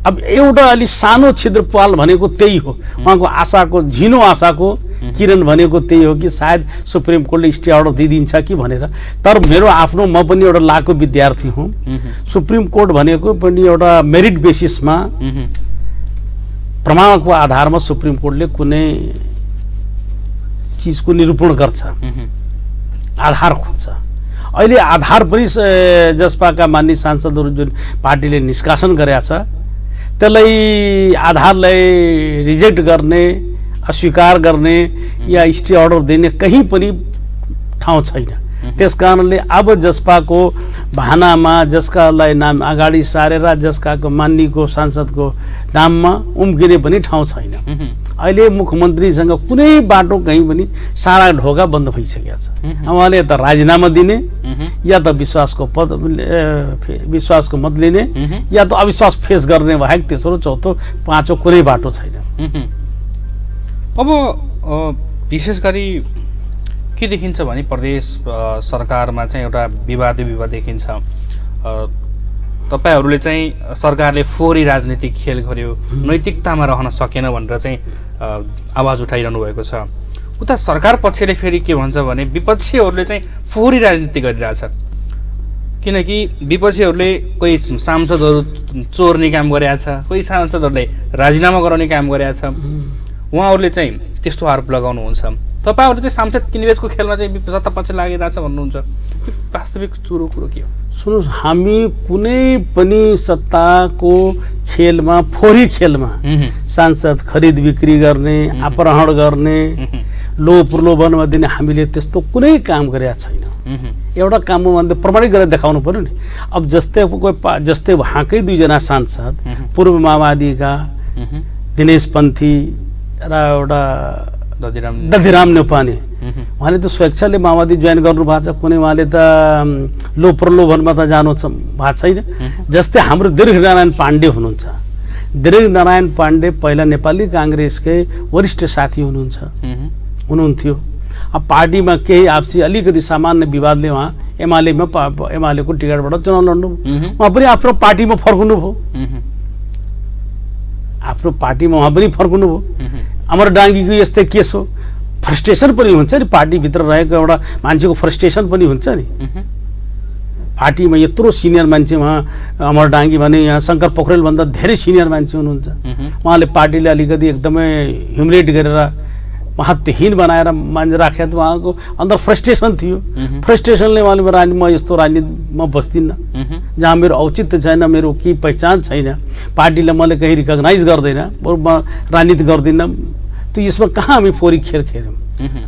S2: अब एउटा अलि सानो छिद्रपाल भनेको त्यही हो, उहाँको आशाको झिनो आशाको किरण भनेको त्यही हो कि सायद सुप्रिम कोर्टले स्टे अर्डर दिइदिन्छ कि भनेर। तर मेरो आफ्नो, म पनि एउटा लाको विद्यार्थी हुँ। सुप्रिम कोर्ट भनेको पनि एउटा मेरिट बेसिसमा प्रमाणको आधारमा सुप्रिम कोर्टले कुनै चिजको निरूपण गर्छ, आधार खोज्छ। अहिले आधार पनि जसपाका मान्य सांसदहरू जुन पार्टीले निष्कासन गरेका छ, त्यसलाई आधारलाई रिजेक्ट गर्ने, अस्वीकार गर्ने या स्टे अर्डर दिने कहीँ पनि ठाउँ छैन। त्यस कारणले अब जसपाको बहानामा जसकालाई नाम अगाडि सारेर जसकाको मान्यको सांसदको नाममा उम्किने पनि ठाउँ छैन। अहिले मुख्यमन्त्रीसँग कुनै बाटो कहीँ पनि सारा ढोका बन्द भइसकेको छ। उहाँले त राजीनामा दिने, या त विश्वासको मत लिने, या त अविश्वास फेस गर्ने बाहेक तेस्रो चौथो पाँचौँ कुनै बाटो छैन।
S1: अब विशेष गरी के देखिन्छ भने प्रदेश सरकारमा चाहिँ एउटा विवाद देखिन्छ। तपाईहरूले चाहिँ सरकारले फोहोरी राजनीतिक खेल गर्यो, नैतिकतामा रहन सकेन भनेर चाहिँ आवाज उठाइरहनु भएको छ। उता सरकार पक्षले फेरि के भन्छ भने विपक्षीहरूले चाहिँ फोहोरी राजनीति गरिरहेछ, किनकि विपक्षीहरूले कोही सांसदहरू चोर्ने काम गरेका छ, कोही सांसदहरूले राजीनामा गराउने काम गरेका छ। उहाँहरूले चाहिँ त्यस्तो आरोप लगाउनुहुन्छ। तपाईँहरू चाहिँ सांसद किनबेचको खेलमा चाहिँ सत्ता पक्ष लागिरहेछ भन्नुहुन्छ। वास्तविक चुरो कुरो के हो?
S2: सुन्नुहोस्, हामी कुनै पनि सत्ताको खेलमा, फोहोरी खेलमा सांसद खरिद बिक्री गर्ने, अपहरण गर्ने, लोभ प्रलोभनमा दिने हामीले त्यस्तो कुनै काम गरेका छैन। एउटा काम भन्दा प्रमाणित गरेर देखाउनु पर्यो नि। अब जस्तै उहाँकै 2 जना सांसद पूर्व माओवादीका दिनेश पन्थी र एउटा दधिराम न्यौपाने उहाँले त स्वेच्छाले माओवादी जोइन गर्नुभएको छ, कुनै उहाँले त लोभ प्रलोभनमा त जानु भएको छैन। जस्तै हाम्रो दीर्घनारायण पाण्डे हुनुहुन्छ। दीर्घनारायण पाण्डे पहिला नेपाली काङ्ग्रेसकै वरिष्ठ साथी हुनुहुन्थ्यो। अब पार्टीमा केही आपसी अलिकति सामान्य विवादले उहाँ एमालेको टिकटबाट चुनाव लड्नु, उहाँ पनि आफ्नो पार्टीमा फर्कनु भयो। आफ्नो पार्टीमा उहाँ पनि फर्कनु भयो। अमर डाङ्गीको यस्तै केस हो, फ्रस्ट्रेसन पनि हुन्छ नि, पार्टीभित्र रहेको एउटा मान्छेको फ्रस्ट्रेसन पनि हुन्छ नि। पार्टीमा यत्रो सिनियर मान्छे उहाँ अमर डाङ्गी भने यहाँ शङ्कर पोखरेलभन्दा धेरै सिनियर मान्छे हुनुहुन्छ। उहाँले पार्टीले अलिकति एकदमै ह्युमिलेट गरेर महत्त्वहीन बनाएर मान्छे राखेर त उहाँको अन्दर फ्रस्ट्रेसन थियो। फ्रस्ट्रेसनले उहाँले म यस्तो राजनीतिमा बस्दिनँ जहाँ मेरो औचित्य छैन, मेरो केही पहिचान छैन, पार्टीले मैले कहीँ रिकगनाइज गर्दैन, बरु म राजनीति गर्दिनँ। त यसमा कहाँ हामी फोरी खेल खेल्यौँ?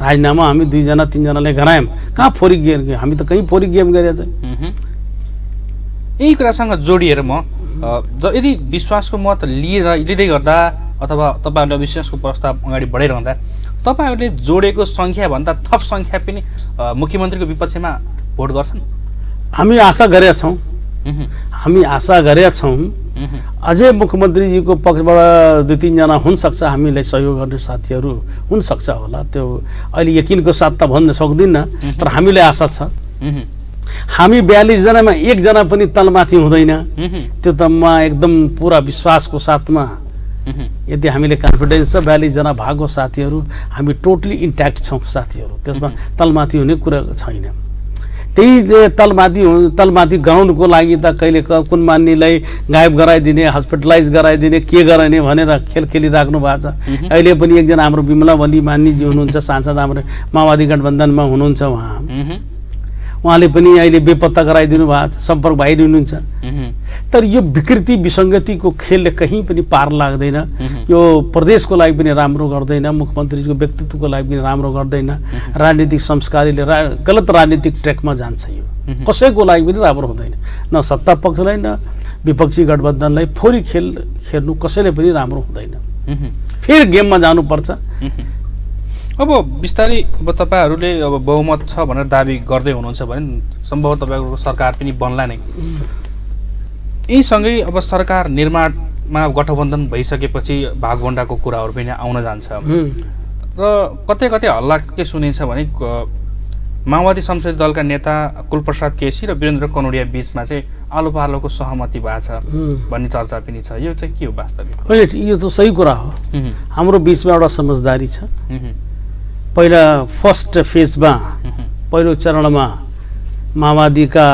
S2: राजीनामा हामी 2-3जनाले गरायौँ, कहाँ फोरी गेम? हामी त कहीँ फोरी गेम गरेका छैन।
S1: यही कुरासँग जोडिएर म यदि विश्वासको मत लिँदै गर्दा अथवा तपाईँहरूले विश्वासको प्रस्ताव अगाडि बढाइरहँदा तपाईँहरूले जोडेको सङ्ख्याभन्दा थप सङ्ख्या पनि मुख्यमन्त्रीको विपक्षमा भोट गर्छन्?
S2: हामी आशा गरेका छौँ। अझै मुख्यमन्त्रीजीको पक्षबाट 2-3जना हुनसक्छ हामीलाई सहयोग गर्ने साथीहरू हुनसक्छ होला, त्यो अहिले यकिनको साथ त भन्न सक्दिनँ, तर हामीलाई आशा छ। हामी 42 जनामा 1 जना पनि तलमाथि हुँदैन, त्यो त म एकदम पुरा विश्वासको साथमा, यदि हामीले कन्फिडेन्स छ 42 जना भएको साथीहरू हामी टोटली इन्ट्याक्ट छौँ साथीहरू, त्यसमा तलमाथि हुने कुरा छैन। त्यही तलमाथि गराउनुको लागि त कहिले कुन मान्नेलाई गायब गराइदिने, हस्पिटलाइज गराइदिने, के गराइने भनेर खेल खेलिराख्नु भएको छ। अहिले पनि एकजना हाम्रो बिमला वली मान्नीजी हुनुहुन्छ, सांसद हाम्रो माओवादी गठबन्धनमा हुनुहुन्छ, उहाँले पनि अहिले बेपत्ता गराइदिनु भएको छ, सम्पर्क बाहिर हुनुहुन्छ। तर यो विकृति विसङ्गतिको खेलले कहीँ पनि पार लाग्दैन, यो प्रदेशको लागि पनि राम्रो गर्दैन, मुख्यमन्त्रीको व्यक्तित्वको लागि पनि राम्रो गर्दैन, राजनीतिक संस्कारले गलत राजनीतिक ट्र्याकमा जान्छ। यो कसैको लागि पनि राम्रो हुँदैन, न सत्ता पक्षलाई न विपक्षी गठबन्धनलाई। फोरी खेल खेल्नु कसैले पनि राम्रो हुँदैन, फेरि गेममा जानुपर्छ।
S1: अब बिस्तारै अब तपाईँहरूले अब बहुमत छ भनेर दाबी गर्दै हुनुहुन्छ भने सम्भवतः तपाईँको सरकार पनि बन्ला नै। यहीसँगै अब सरकार निर्माणमा गठबन्धन भइसकेपछि भागभण्डाको कुराहरू पनि आउन जान्छ र कतै कतै हल्ला के सुनिन्छ भने माओवादी संसदीय दलका नेता कुलप्रसाद केसी र वीरेन्द्र कनौडिया बीचमा चाहिँ आलो पालोको सहमति भएको छ भन्ने चर्चा पनि छ। यो चाहिँ के हो वास्तविक?
S2: होइन, यो त सही कुरा हो। हाम्रो बीचमा एउटा समझदारी छ। पहिला फर्स्ट फेजमा पहिलो चरणमा माओवादीका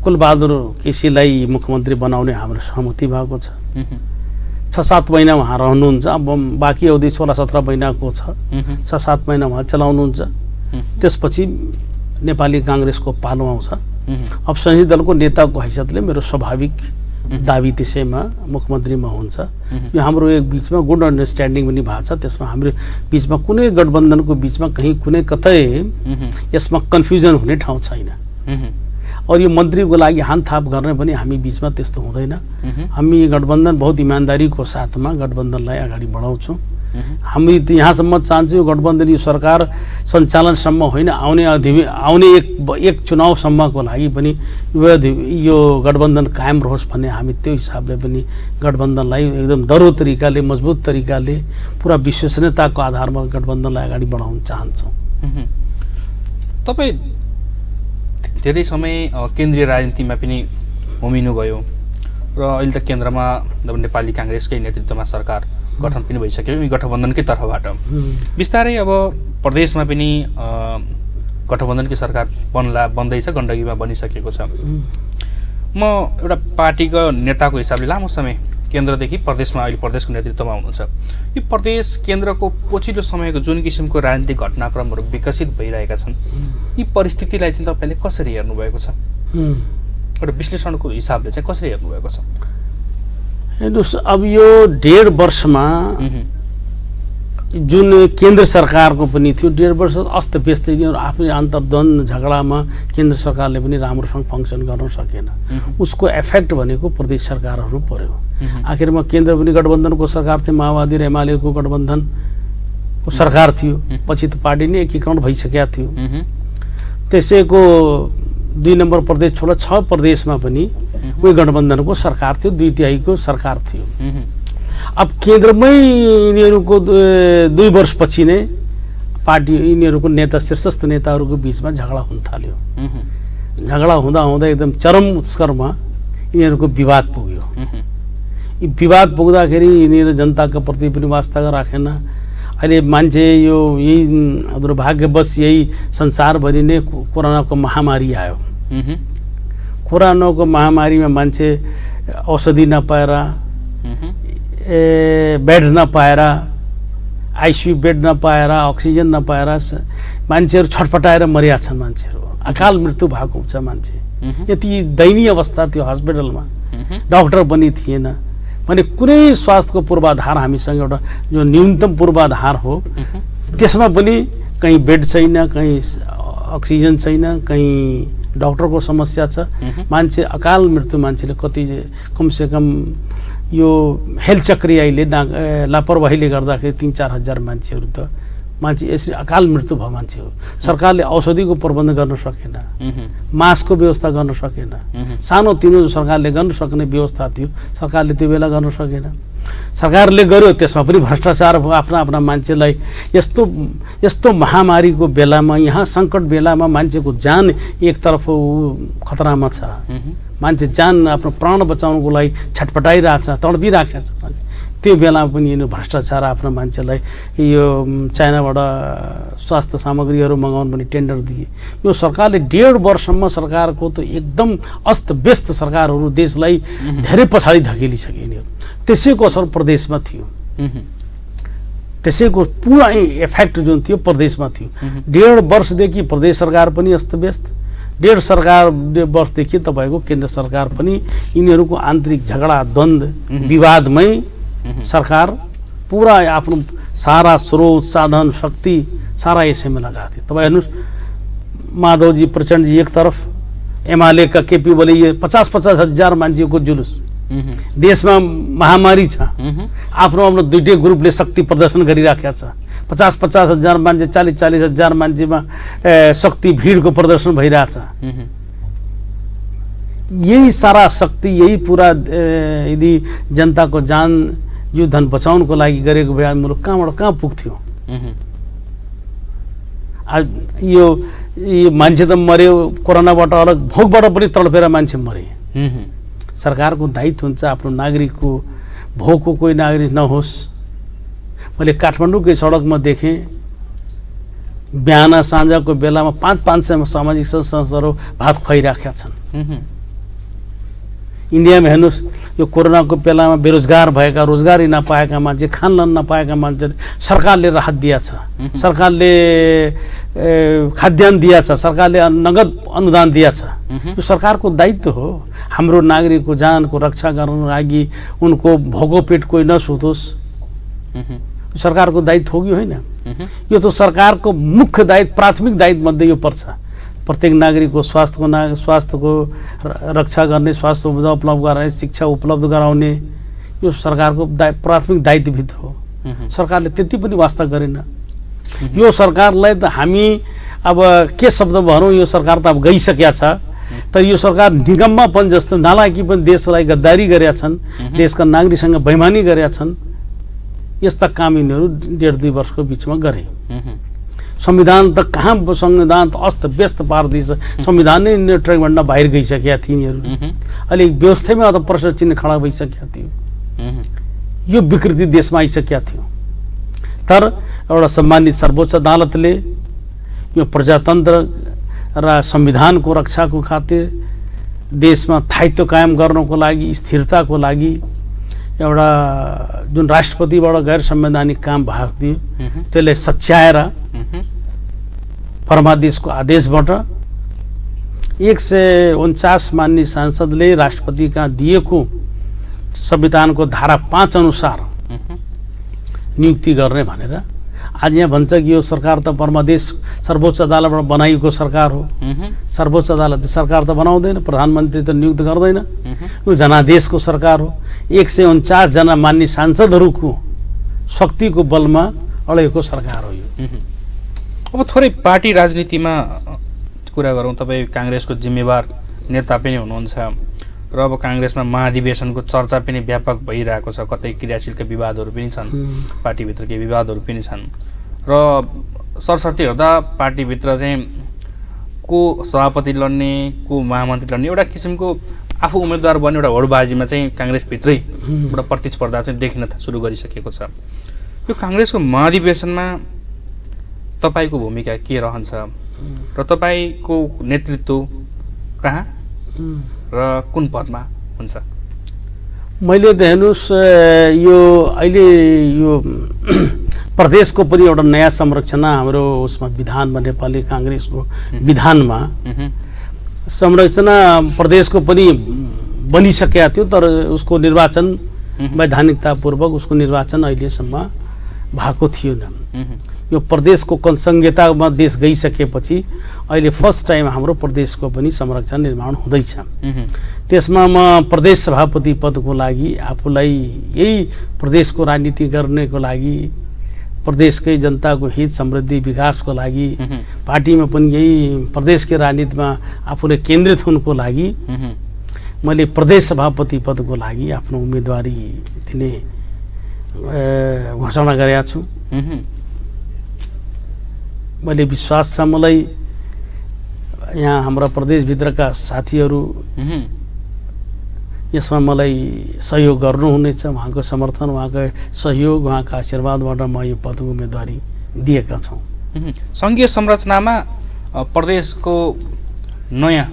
S2: कुलबहादुर केसीलाई मुख्यमन्त्री बनाउने हाम्रो सहमति भएको छ। 6-7 महिना उहाँ रहनुहुन्छ, अब बाँकी अवधि 16-17 महिनाको छ, 6-7 महिना उहाँ चलाउनुहुन्छ। त्यसपछि नेपाली काङ्ग्रेसको पालो आउँछ। अब संसदीय दलको नेताको हैसियतले मेरो स्वाभाविक दाबी त्यसैमा मुख्यमन्त्रीमा हुन्छ। यो हाम्रो एक बिचमा गुड अन्डरस्ट्यान्डिङ पनि भएको छ। त्यसमा हाम्रो बिचमा कुनै गठबन्धनको बिचमा कहीँ कुनै कतै यसमा कन्फ्युजन हुने ठाउँ छैन। और यो मन्त्रीको लागि हानथाप गर्ने पनि हामी बिचमा त्यस्तो हुँदैन। हामी गठबन्धन बहुत इमान्दारीको साथमा गठबन्धनलाई अगाडि बढाउँछौँ। हामी यहाँसम्म चाहन्छौँ यो गठबन्धन यो सरकार सञ्चालनसम्म होइन, आउने एक चुनावसम्मको लागि पनि यो गठबन्धन कायम रहोस् भन्ने हामी त्यो हिसाबले पनि गठबन्धनलाई एकदम दह्रो तरिकाले, मजबुत तरिकाले, पुरा विश्वसनीयताको आधारमा गठबन्धनलाई अगाडि बढाउन चाहन्छौँ।
S1: तपाईँ धेरै समय केन्द्रीय राजनीतिमा पनि होमिनुभयो र अहिले त केन्द्रमा नेपाली काङ्ग्रेसकै नेतृत्वमा सरकार गठन पनि भइसक्यो यी गठबन्धनकै तर्फबाट। बिस्तारै अब प्रदेशमा पनि गठबन्धनकै सरकार बन्दैछ, गण्डकीमा बनिसकेको छ। म एउटा पार्टीको नेताको हिसाबले लामो समय केन्द्रदेखि प्रदेशमा अहिले प्रदेशको नेतृत्वमा हुनुहुन्छ। यो प्रदेश केन्द्रको पछिल्लो समयको जुन किसिमको राजनीतिक घटनाक्रमहरू विकसित भइरहेका छन्, यी परिस्थितिलाई चाहिँ तपाईँले कसरी हेर्नुभएको छ? एउटा विश्लेषणको हिसाबले चाहिँ कसरी हेर्नुभएको छ?
S2: हेर्नुहोस्, अब यो 1.5 वर्षमा जुन केन्द्र सरकारको पनि थियो, 1.5 वर्ष अस्तव्यस्त आफ्नै अन्तर्द्वन्द झगडामा केन्द्र सरकारले पनि राम्रोसँग फङ्सन गर्न सकेन। उसको इफेक्ट भनेको प्रदेश सरकारहरू पर्यो। आखिरमा केन्द्र पनि गठबन्धनको सरकार थियो, माओवादी र एमालेको गठबन्धन सरकार थियो, पछि त पार्टी नै एकीकरण भइसकेका थियो। त्यसैको 2 नम्बर प्रदेश छोडा 6 प्रदेशमा पनि उही गठबन्धनको सरकार थियो, 2/3 सरकार थियो। अब केन्द्रमै यिनीहरूको 2 वर्षपछि नै पार्टी यिनीहरूको नेता शीर्षस्थ नेताहरूको बिचमा झगडा हुन थाल्यो। झगडा हुँदा हुँदा एकदम चरम उत्कर्षमा यिनीहरूको विवाद पुग्यो। यी विवाद पुग्दाखेरि यिनीहरू जनताको प्रति पनि वास्ता राखेन। अहिले मान्छे यो यही दुर्भाग्यवश यही संसारभरि नै कोरोनाको महामारी आयो। कोरोनाको महामारीमा मान्छे औषधि नपाएर, बेड नपाएर, आइसियु बेड नपाएर, अक्सिजन नपाएर मान्छेहरू छटपटाएर मरिया छन्। मान्छेहरू अकाल मृत्यु भएको हुन्छ। मान्छे यति दयनीय अवस्था थियो हस्पिटलमा, डाक्टर पनि थिएन। भने कुनै स्वास्थ्यको पूर्वाधार हामीसँग एउटा जो न्यूनतम पूर्वाधार हो त्यसमा पनि कहीँ बेड छैन, कहीँ अक्सिजन छैन, कहीँ डाक्टरको समस्या छ। मान्छे अकाल मृत्यु मान्छेले कति कमसेकम यो हेल्थ चक्री अहिले लापरवाहीले गर्दाखेरि 3-4 हजार मान्छेहरू त मान्छे यसरी अकाल मृत्यु भयो। मान्छे हो सरकारले औषधिको प्रबन्ध गर्न सकेन, मास्कको व्यवस्था गर्न सकेन। सानो तिनो जो सरकारले गर्न सक्ने व्यवस्था थियो सरकारले त्यो बेला गर्न सकेन। सरकारले गर्यो त्यसमा पनि भ्रष्टाचार भयो। आफ्ना मान्छेलाई यस्तो महामारीको बेलामा, यहाँ सङ्कट बेलामा मान्छेको ज्यान एकतर्फ खतरामा छ। मान्छे ज्यान आफ्नो प्राण बचाउनको लागि छटपटाइरहेछ, तडपिरहेको छ। त्यो बेलामा पनि यिनीहरू भ्रष्टाचार आफ्नो मान्छेलाई यो चाइनाबाट स्वास्थ्य सामग्रीहरू मगाउन पनि टेन्डर दिए। यो सरकारले 1.5 वर्षसम्म सरकारको त एकदम अस्तव्यस्त सरकारहरू देशलाई धेरै पछाडि धकेलिसके। यिनीहरू त्यसैको असर प्रदेशमा थियो। त्यसैको पुरा इफेक्ट जुन थियो प्रदेशमा थियो। 1.5 वर्षदेखि प्रदेश सरकार पनि अस्तव्यस्त, 1.5 वर्षदेखि तपाईँको केन्द्र सरकार पनि यिनीहरूको आन्तरिक झगडा द्वन्द्व विवादमै सरकार पूरा आफ्नो सारा स्रोत साधन शक्ति सारा यसैमा लगाएको थियो। तपाईँ हेर्नुहोस् माधवजी प्रचण्डजी एक तरफ, एमाले का केपी ओली 50-50 हजार मान्छेको जुलुस, देशमा महामारी छ, आफ्नो दुईटै ग्रुपले शक्ति प्रदर्शन गरिराखेका छ। 50-50 हजार मान्छे, 40-40 हजार मान्छेमा शक्ति भिडको प्रदर्शन भइरहेछ। यही सारा शक्ति, यही पूरा यदि जनताको जान यो धन बचाउनको लागि गरेको भए मुलुक कहाँबाट कहाँ पुग्थ्यो। यो मान्छे त मर्यो कोरोनाबाट अलग, भोकबाट पनि तडपेर मान्छे मरे। सरकारको दायित्व हुन्छ आफ्नो नागरिकको भोकको कोही नागरिक नहोस्। मैले काठमाडौँकै सडकमा देखेँ बिहान साँझको बेलामा 500 सामाजिक संस्थाहरू भात खुवाइराखेका छन्। इन्डियामा हेर्नुहोस् यो कोरोनाको बेलामा बेरोजगार भएका, रोजगारी नपाएका मान्छे, खानलान नपाएका मान्छे सरकारले राहत दिया छ, सरकारले खाद्यान्न दिया छ, सरकारले नगद अनुदान दिया छ। यो सरकारको दायित्व हो हाम्रो नागरिकको जानको रक्षा गर्नको लागि, उनको भोको पेट कोही नसुतोस्। सरकारको दायित्व हो कि होइन? यो त सरकारको मुख्य दायित्व, प्राथमिक दायित्व मध्ये यो पर्छ। प्रत्येक नागरिकको स्वास्थ्यको रक्षा गर्ने, स्वास्थ्य सुविधा उपलब्ध गराउने, शिक्षा उपलब्ध गराउने यो सरकारको प्राथमिक दायित्वभित्र हो। सरकारले त्यति पनि वास्ता गरेन। यो सरकारलाई त हामी अब के शब्द भनौँ, यो सरकार त अब गइसकेका छ। तर यो सरकार निगम्मापन जस्तो नालायकी पनि देशलाई गद्दारी गरेका छन्, देशका नागरिकसँग बेइमानी गरेका छन्। यस्ता काम यिनीहरू 1.5-2 वर्षको बिचमा गरे। संविधान त कहाँ, संविधान त अस्त व्यस्त पार्दैछ। संविधान नै ट्र्याकभन्दा बाहिर गइसकेका थिए यिनीहरू। अहिले व्यवस्थामै अब प्रश्न चिन्ह खडा भइसकेका थियो। यो विकृति देशमा आइसकेका थियो। तर एउटा सम्मानित सर्वोच्च अदालतले यो प्रजातन्त्र र संविधानको रक्षाको खातिर, देशमा स्थायित्व कायम गर्नको लागि, स्थिरताको लागि एउटा जुन राष्ट्रपतिबाट गैर संवैधानिक काम भएको थियो त्यसलाई सच्याएर परमादेशको आदेशबाट 149 मान्य सांसदले राष्ट्रपति कहाँ दिएको संविधानको धारा 5 अनुसार नियुक्ति गर्ने भनेर आज यहाँ भन्छ कि यो सरकार त परमादेश सर्वोच्च अदालतबाट बनाइएको सरकार हो। सर्वोच्च अदालतले सरकार त बनाउँदैन, प्रधानमन्त्री त नियुक्त गर्दैन। यो जनादेशको सरकार हो। 149 जना मान्य सांसदहरूको शक्तिको बलमा अडेको सरकार हो यो।
S1: अब थोरै पार्टी राजनीतिमा कुरा गरौँ, तपाईँ काङ्ग्रेसको जिम्मेवार नेता पनि हुनुहुन्छ र अब काङ्ग्रेसमा महाधिवेशनको चर्चा पनि व्यापक भइरहेको छ, कतै क्रियाशीलका विवादहरू पनि छन्, पार्टीभित्रकै विवादहरू पनि छन् र सरसर्ती हेर्दा पार्टीभित्र चाहिँ को सभापति लड्ने को महामन्त्री लड्ने एउटा किसिमको आफू उम्मेदवार बन्ने एउटा होडबाजीमा चाहिँ काङ्ग्रेसभित्रै एउटा प्रतिस्पर्धा चाहिँ देखिन सुरु गरिसकेको छ। यो काङ्ग्रेसको महाधिवेशनमा तपाईँको भूमिका के रहन्छ र तपाईँको नेतृत्व कहाँ र कुन पदमा हुन्छ?
S2: मैले त हेर्नुहोस् यो अहिले यो प्रदेशको पनि एउटा नयाँ संरचना हाम्रो उसमा विधानमा, नेपाली काङ्ग्रेसको विधानमा संरचना प्रदेशको पनि बनिसकेका थियो, तर उसको निर्वाचन वैधानिकतापूर्वक उसको निर्वाचन अहिलेसम्म भएको थिएन। यो प्रदेशको संहितामा देश गइसकेपछि अहिले फर्स्ट टाइम हाम्रो प्रदेशको पनि संरक्षण निर्माण हुँदैछ। त्यसमा म प्रदेश सभापति पदको लागि आफूलाई यही प्रदेशको राजनीति गर्नेको लागि, प्रदेशकै जनताको हित समृद्धि विकासको लागि, पार्टीमा पनि यही प्रदेशकै राजनीतिमा आफूले केन्द्रित हुनुको लागि मैले प्रदेश सभापति पदको लागि आफ्नो उम्मेदवारी दिने घोषणा गरेका छु। मैले विश्वास छ मलाई यहाँ हाम्रा प्रदेशभित्रका साथीहरू यसमा मलाई सहयोग गर्नुहुनेछ। उहाँको समर्थन, उहाँको सहयोग, उहाँको आशीर्वादबाट म यो पदको उम्मेदवारी दिएका छौँ।
S1: सङ्घीय संरचनामा प्रदेशको नयाँ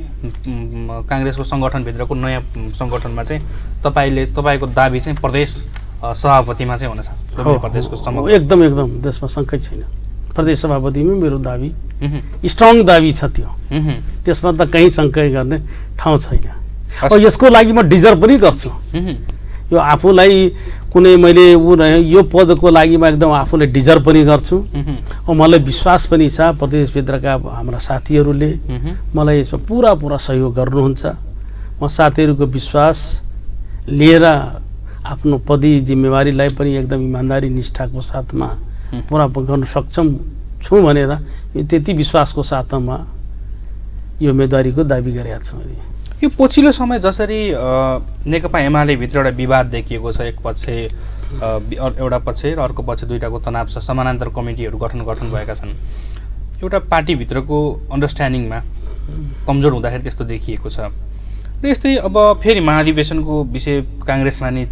S1: काङ्ग्रेसको सङ्गठनभित्रको नयाँ सङ्गठनमा चाहिँ तपाईँको दाबी चाहिँ प्रदेश सभापतिमा चाहिँ हुनेछ? प्रदेशको
S2: एकदम त्यसमा शङ्कै छैन। प्रदेश सभापतिमा मेरो दाबी स्ट्रङ दाबी छ त्यो, त्यसमा त कहीँ शङ्कै गर्ने ठाउँ छैन। अब यसको लागि म डिजर्भ पनि गर्छु। यो आफूलाई कुनै मैले यो पदको लागि म एकदम आफूले डिजर्भ पनि गर्छु। मलाई विश्वास पनि छ प्रदेशभित्रका हाम्रा साथीहरूले मलाई यसमा पुरा सहयोग गर्नुहुन्छ। म साथीहरूको विश्वास लिएर आफ्नो पदी जिम्मेवारीलाई पनि एकदम इमान्दारी निष्ठाको साथमा पुरा गर्न सक्षम छु भनेर त्यति विश्वासको साथमा यो उम्मेदवारीको दाबी गरेका छु।
S1: यो पछिल्लो समय जसरी नेकपा एमाले भित्र एउटा विवाद देखिएको छ, एक पक्ष एउटा पक्ष र अर्को पक्ष दुईटाको तनाव छ, समानान्तर कमिटीहरू गठन भएका छन्, एउटा पार्टीभित्रको अन्डरस्ट्यान्डिङमा कमजोर हुँदाखेरि त्यस्तो देखिएको छ। र यस्तै अब फेरि महाधिवेशनको विषय काङ्ग्रेसमा नि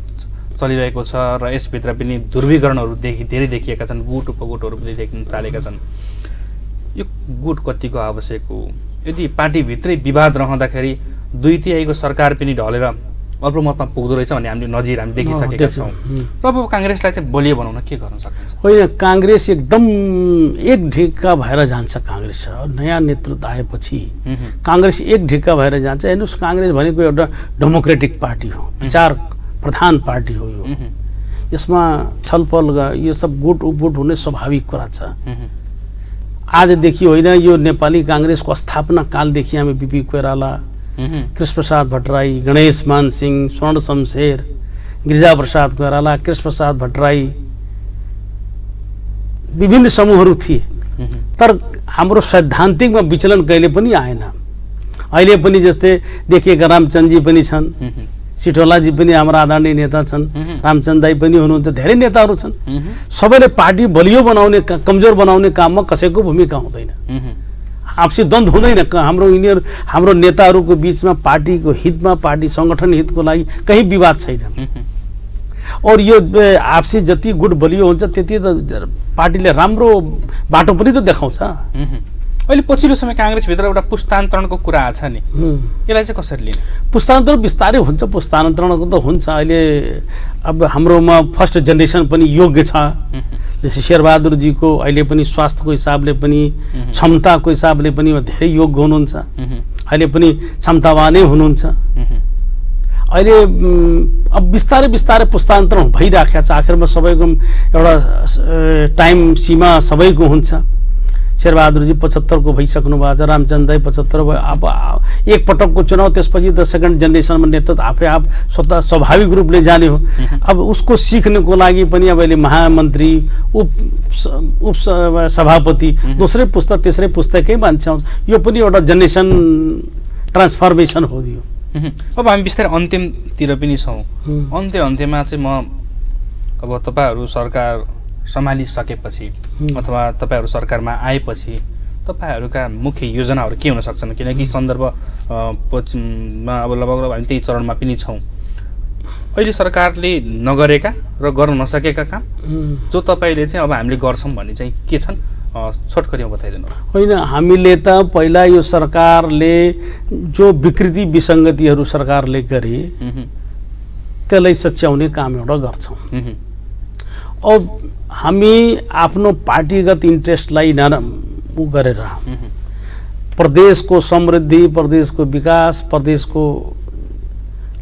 S1: चलिरहेको छ र यसभित्र पनि ध्रुवीकरणहरू धेरै देखिएका छन्, गुट उपगुटहरू पनि देखिन थालेका छन्। यो गुट कतिको आवश्यक हो? यदि पार्टीभित्रै विवाद रहँदाखेरि 2/3 सरकार पनि ढलेर अल्पमतमा पुग्दो रहेछ भन्ने हामीले हामी देखिसकेका छौँ। र अब काङ्ग्रेसलाई चाहिँ बलियो बनाउन के गर्न सकिन्छ?
S2: होइन, काङ्ग्रेस एकदम एक ढिक्का भएर जान्छ। काङ्ग्रेस नयाँ नेतृत्व आएपछि काङ्ग्रेस एक ढिक्का भएर जान्छ। हेर्नुहोस्, काङ्ग्रेस भनेको एउटा डेमोक्रेटिक पार्टी हो, विचार प्रधान पार्टी हो। यो यसमा छलफल यो सब गुट उपगुट हुने स्वाभाविक कुरा छ। आजदेखि होइन, यो नेपाली काङ्ग्रेसको स्थापना कालदेखि हामी बिपी कोइराला, कृष्णप्रसाद भट्टराई, गणेश मान सिंह, स्वर्ण शमशेर, गिरिजाप्रसाद कोइराला, कृष्णप्रसाद भट्टराई, विभिन्न समूहहरू थिए, तर हाम्रो सैद्धान्तिकमा विचलन कहिले पनि आएन। अहिले पनि जस्तै देखिएका रामचन्द्रजी पनि छन्, सिटोलाजी पनि हाम्रा आदरणीय नेता छन्, रामचन्द्र दाई पनि हुनुहुन्छ, धेरै नेताहरू छन्। सबैले पार्टी बलियो बनाउने, कमजोर बनाउने काममा कसैको भूमिका हुँदैन, आपसी द्वन्द्व हुँदैन। हाम्रो नेताहरूको बिचमा पार्टीको हितमा, पार्टी सङ्गठन हितको लागि कहीँ विवाद छैन। और यो आपसी जति गुट बलियो हुन्छ त्यति त पार्टीले राम्रो बाटो पनि त देखाउँछ।
S1: अहिले पछिल्लो समय काङ्ग्रेसभित्र एउटा पुस्तान्तरणको कुरा आएको छ नि, यसलाई चाहिँ कसरी लिने?
S2: पुस्तान्तरण बिस्तारै हुन्छ, पुस्तान्तरणको त हुन्छ। अहिले अब हाम्रोमा फर्स्ट जेनेरेसन पनि योग्य छ, जस्तै शेरबहादुरजीको अहिले पनि स्वास्थ्यको हिसाबले पनि क्षमताको हिसाबले पनि धेरै योग्य हुनुहुन्छ, अहिले पनि क्षमतावानै हुनुहुन्छ। अहिले अब बिस्तारै बिस्तारै पुस्तान्तरण भइराखेको छ। आखिरमा सबैको एउटा टाइम सीमा सबैको हुन्छ। शेरबहादुरजी 75 को भइसक्नु भएको छ, रामचन्द्र दाई 75 भयो। अब एक पटकको चुनाव, त्यसपछि द सेकेन्ड जेनेरेसनमा नेतृत्व आफै आप स्वतः स्वाभाविक रूपले जाने हो। अब उसको सिक्नको लागि पनि अब अहिले महामन्त्री, उप सभापति, दोस्रै पुस्ता तेस्रै पुस्ताकै मान्छे आउँछ। यो पनि एउटा जेनेरेसन ट्रान्सफर्मेसन हो यो।
S1: अब हामी बिस्तारै अन्तिमतिर पनि छौँ। अन्त्यमा चाहिँ म अब तपाईँहरू सरकार सम्हालिसकेपछि अथवा तपाईँहरू सरकारमा आएपछि तपाईँहरूका मुख्य योजनाहरू के हुन सक्छन्? किनकि सन्दर्भमा अब लगभग हामी त्यही चरणमा पनि छौँ। अहिले सरकारले नगरेका र गर्न नसकेका काम जो तपाईँले चाहिँ अब हामीले गर्छौँ भन्ने चाहिँ के छन्? छोटकरीमा बताइदिनु।
S2: होइन, हामीले त पहिला यो सरकारले जो विकृति विसङ्गतिहरू सरकारले गरे त्यसलाई सच्याउने काम एउटा गर्छौँ। अब हामी आफ्नो पार्टीगत इन्ट्रेस्टलाई उ गरेर प्रदेशको समृद्धि, प्रदेशको विकास, प्रदेशको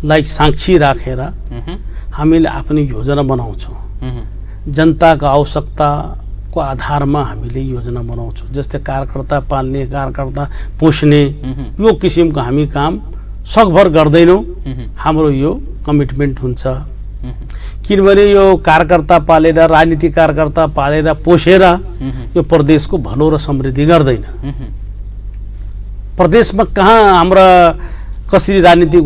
S2: लाई साक्षी राखेर हामीले आफ्नो योजना बनाउँछौँ। जनताको आवश्यकताको आधारमा हामीले योजना बनाउँछौँ। जस्तै कार्यकर्ता पाल्ने, कार्यकर्ता पोस्ने, यो किसिमको हामी काम सकभर गर्दैनौँ। हाम्रो यो कमिटमेन्ट हुन्छ। किनभने यो कार्यकर्ता पालेर, राजनीतिक कार्यकर्ता पालेर पोषेर यो प्रदेशको भलो र समृद्धि गर्दैन। प्रदेशमा कहाँ हाम्रा कसरी राजनीतिक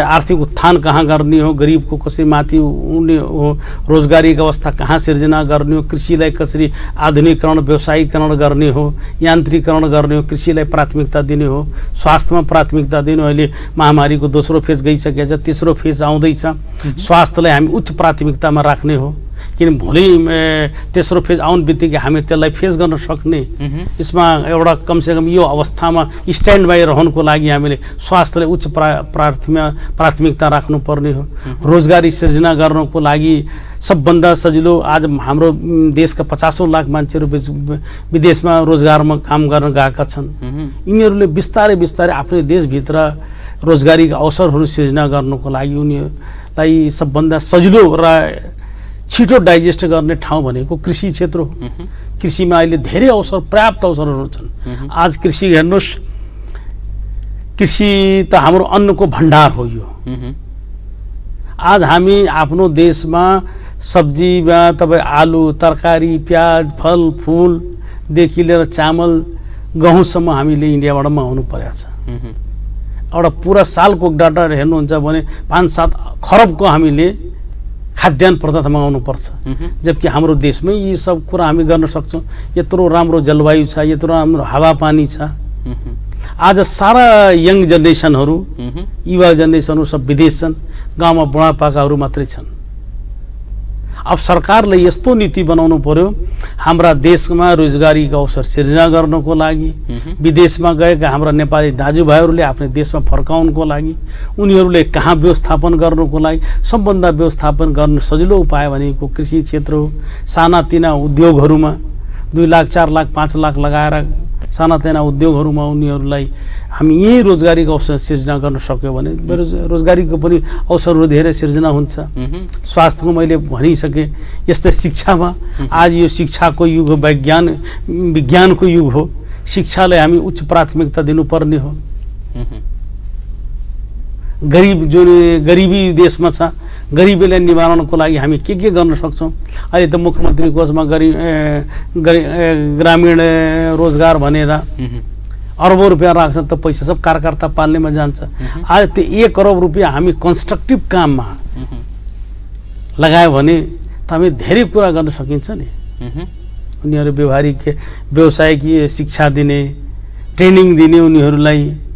S2: आर्थिक उत्थान कहाँ गर्ने हो, गरिबको कसरी माथि उड्ने हो, रोजगारीको अवस्था कहाँ सिर्जना गर्ने हो, कृषिलाई कसरी आधुनिकीकरण व्यवसायीकरण गर्ने हो, यान्त्रिकरण गर्ने हो, कृषिलाई प्राथमिकता दिने हो, स्वास्थ्यमा प्राथमिकता दिने हो। अहिले महामारीको दोस्रो फेज गइसकेको छ, तेस्रो फेज आउँदैछ। स्वास्थ्यलाई हामी उच्च प्राथमिकतामा राख्ने हो। किन भोलि तेस्रो फेज आउन बित्तिकै हामी त्यसलाई फेस गर्न सक्ने, यसमा एउटा कमसेकम यो अवस्थामा स्ट्यान्ड बाई रहनको लागि हामीले स्वास्थ्यलाई उच्च प्राथमिकता राख्नुपर्ने हो। रोजगारी सृजना गर्नको लागि सबभन्दा सजिलो, आज हाम्रो देशका 50 लाख मान्छेहरू विदेशमा रोजगारमा काम गर्न गएका छन्। यिनीहरूले बिस्तारै बिस्तारै आफ्नो देशभित्र रोजगारीका अवसरहरू सृजना गर्नको लागि उनीहरूलाई सबभन्दा सजिलो र छिटो डाइजेस्ट गर्ने ठाउँ भनेको कृषि क्षेत्र हो। कृषिमा अहिले धेरै अवसर, पर्याप्त अवसरहरू छन्। आज कृषि हेर्नुहोस्, कृषि त हाम्रो अन्नको भण्डार हो। यो आज हामी आफ्नो देशमा सब्जीमा तपाईँ आलु, तरकारी, प्याज, फल फुलदेखि लिएर चामल, गहुँसम्म हामीले इन्डियाबाट मगाउनु परेको छ। एउटा पुरा सालको डाटा हेर्नुहुन्छ भने 5-7 खरबको हामीले खाद्यान्न पदार्थ मगाउनु पर्छ। जबकि हाम्रो देशमै यी सब कुरा हामी गर्न सक्छौँ। यत्रो राम्रो जलवायु छ, यत्रो राम्रो हावापानी छ। आज सारा यङ जेनेरेसनहरू, युवा जेनेरेसनहरू सब विदेश छन्, गाउँमा बुढापाकाहरू मात्रै छन्। अब सरकारले यस्तो नीति बनाउनु पर्यो हाम्रा देशमा रोजगारीको अवसर सिर्जना गर्नको लागि, विदेशमा गएका हाम्रा नेपाली दाजुभाइहरूले आफ्नो देशमा फर्काउनको लागि, उनीहरूले कहाँ व्यवस्थापन गर्नको लागि सबभन्दा व्यवस्थापन गर्न सजिलो उपाय भनेको कृषि क्षेत्र हो। सानातिना उद्योगहरूमा 2 लाख, 4 लाख, 5 लाख लगाएर सानातिना उद्योगहरूमा उनीहरूलाई हामी यही रोजगारीको अवसर सिर्जना गर्न सक्यो भने रोजगारीको पनि अवसरहरू धेरै सिर्जना हुन्छ। स्वास्थ्यको मैले भनिसकेँ। यस्तै शिक्षामा आज यो शिक्षाको युग हो, विज्ञानको युग हो। शिक्षालाई हामी उच्च प्राथमिकता दिनुपर्ने हो। गरिबी देशमा छ, गरिबीलाई निवारणको लागि हामी के गर्न सक्छौँ? अहिले त मुख्यमन्त्री कोषमा ग्रामीण रोजगार भनेर अरबौं रुपियाँ राख्छ, त पैसा सब कार्यकर्ता पाल्नेमा जान्छ। आज त्यो 1 करोड रुपियाँ हामी कन्स्ट्रक्टिभ काममा लगायो भने त हामी धेरै कुरा गर्न सकिन्छ नि। उनीहरू व्यवहारिक व्यवसायिक शिक्षा दिने, ट्रेनिङ दिने, उनीहरूलाई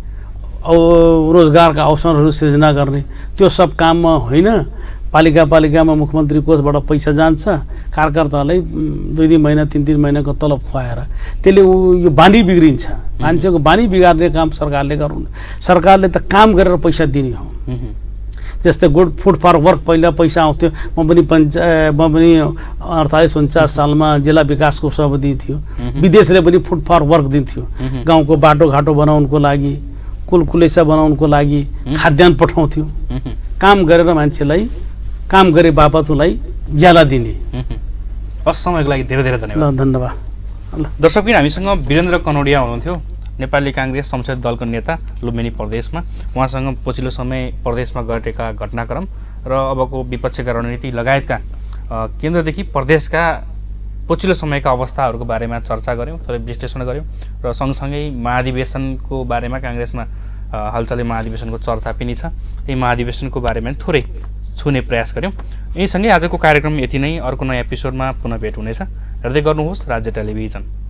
S2: रोजगारका अवसरहरू सृजना गर्ने, त्यो सब काममा होइन। पालिकामा मुख्यमन्त्री कोषबाट पैसा जान्छ, कार्यकर्तालाई 2 महिना 3 महिनाको तलब खुवाएर, त्यसले यो बानी बिग्रिन्छ। मान्छेको बानी बिगार्ने काम सरकारले गर्नु। सरकारले त काम गरेर पैसा दिने हो। जस्तै फुड फर वर्क पहिला पैसा आउँथ्यो। म पनि 48-49 सालमा जिल्ला विकासको सभापति थियो। विदेशले पनि फुड फर वर्क दिन्थ्यो। गाउँको बाटोघाटो बनाउनको लागि, कुलकुलेसा बनाउनको लागि खाद्यान्न पठाउँथ्यो। काम गरेर मान्छेलाई काम गरे बापतलाई ज्याला दिने।
S1: समयको लागि धेरै धेरै धन्यवाद।
S2: धन्यवाद।
S1: दर्शकबिन हामीसँग वीरेन्द्र कनौडिया हुनुहुन्थ्यो, नेपाली काङ्ग्रेस संसदीय दलको नेता लुम्बिनी प्रदेशमा। उहाँसँग पछिल्लो समय प्रदेशमा घटेका घटनाक्रम र अबको विपक्षका रणनीति लगायतका केन्द्रदेखि प्रदेशका पछिल्लो समयका अवस्थाहरूको बारेमा चर्चा गऱ्यौँ, थोरै विश्लेषण गऱ्यौँ र सँगसँगै महाधिवेशनको बारेमा काङ्ग्रेसमा हालचालै महाधिवेशनको चर्चा पनि छ, त्यही महाधिवेशनको बारेमा थोरै छुने प्रयास गऱ्यौँ। यहीसँगै आजको कार्यक्रम यति नै। अर्को नयाँ एपिसोडमा पुनः भेट हुनेछ। हेर्दै गर्नुहोस् राज्य टेलिभिजन।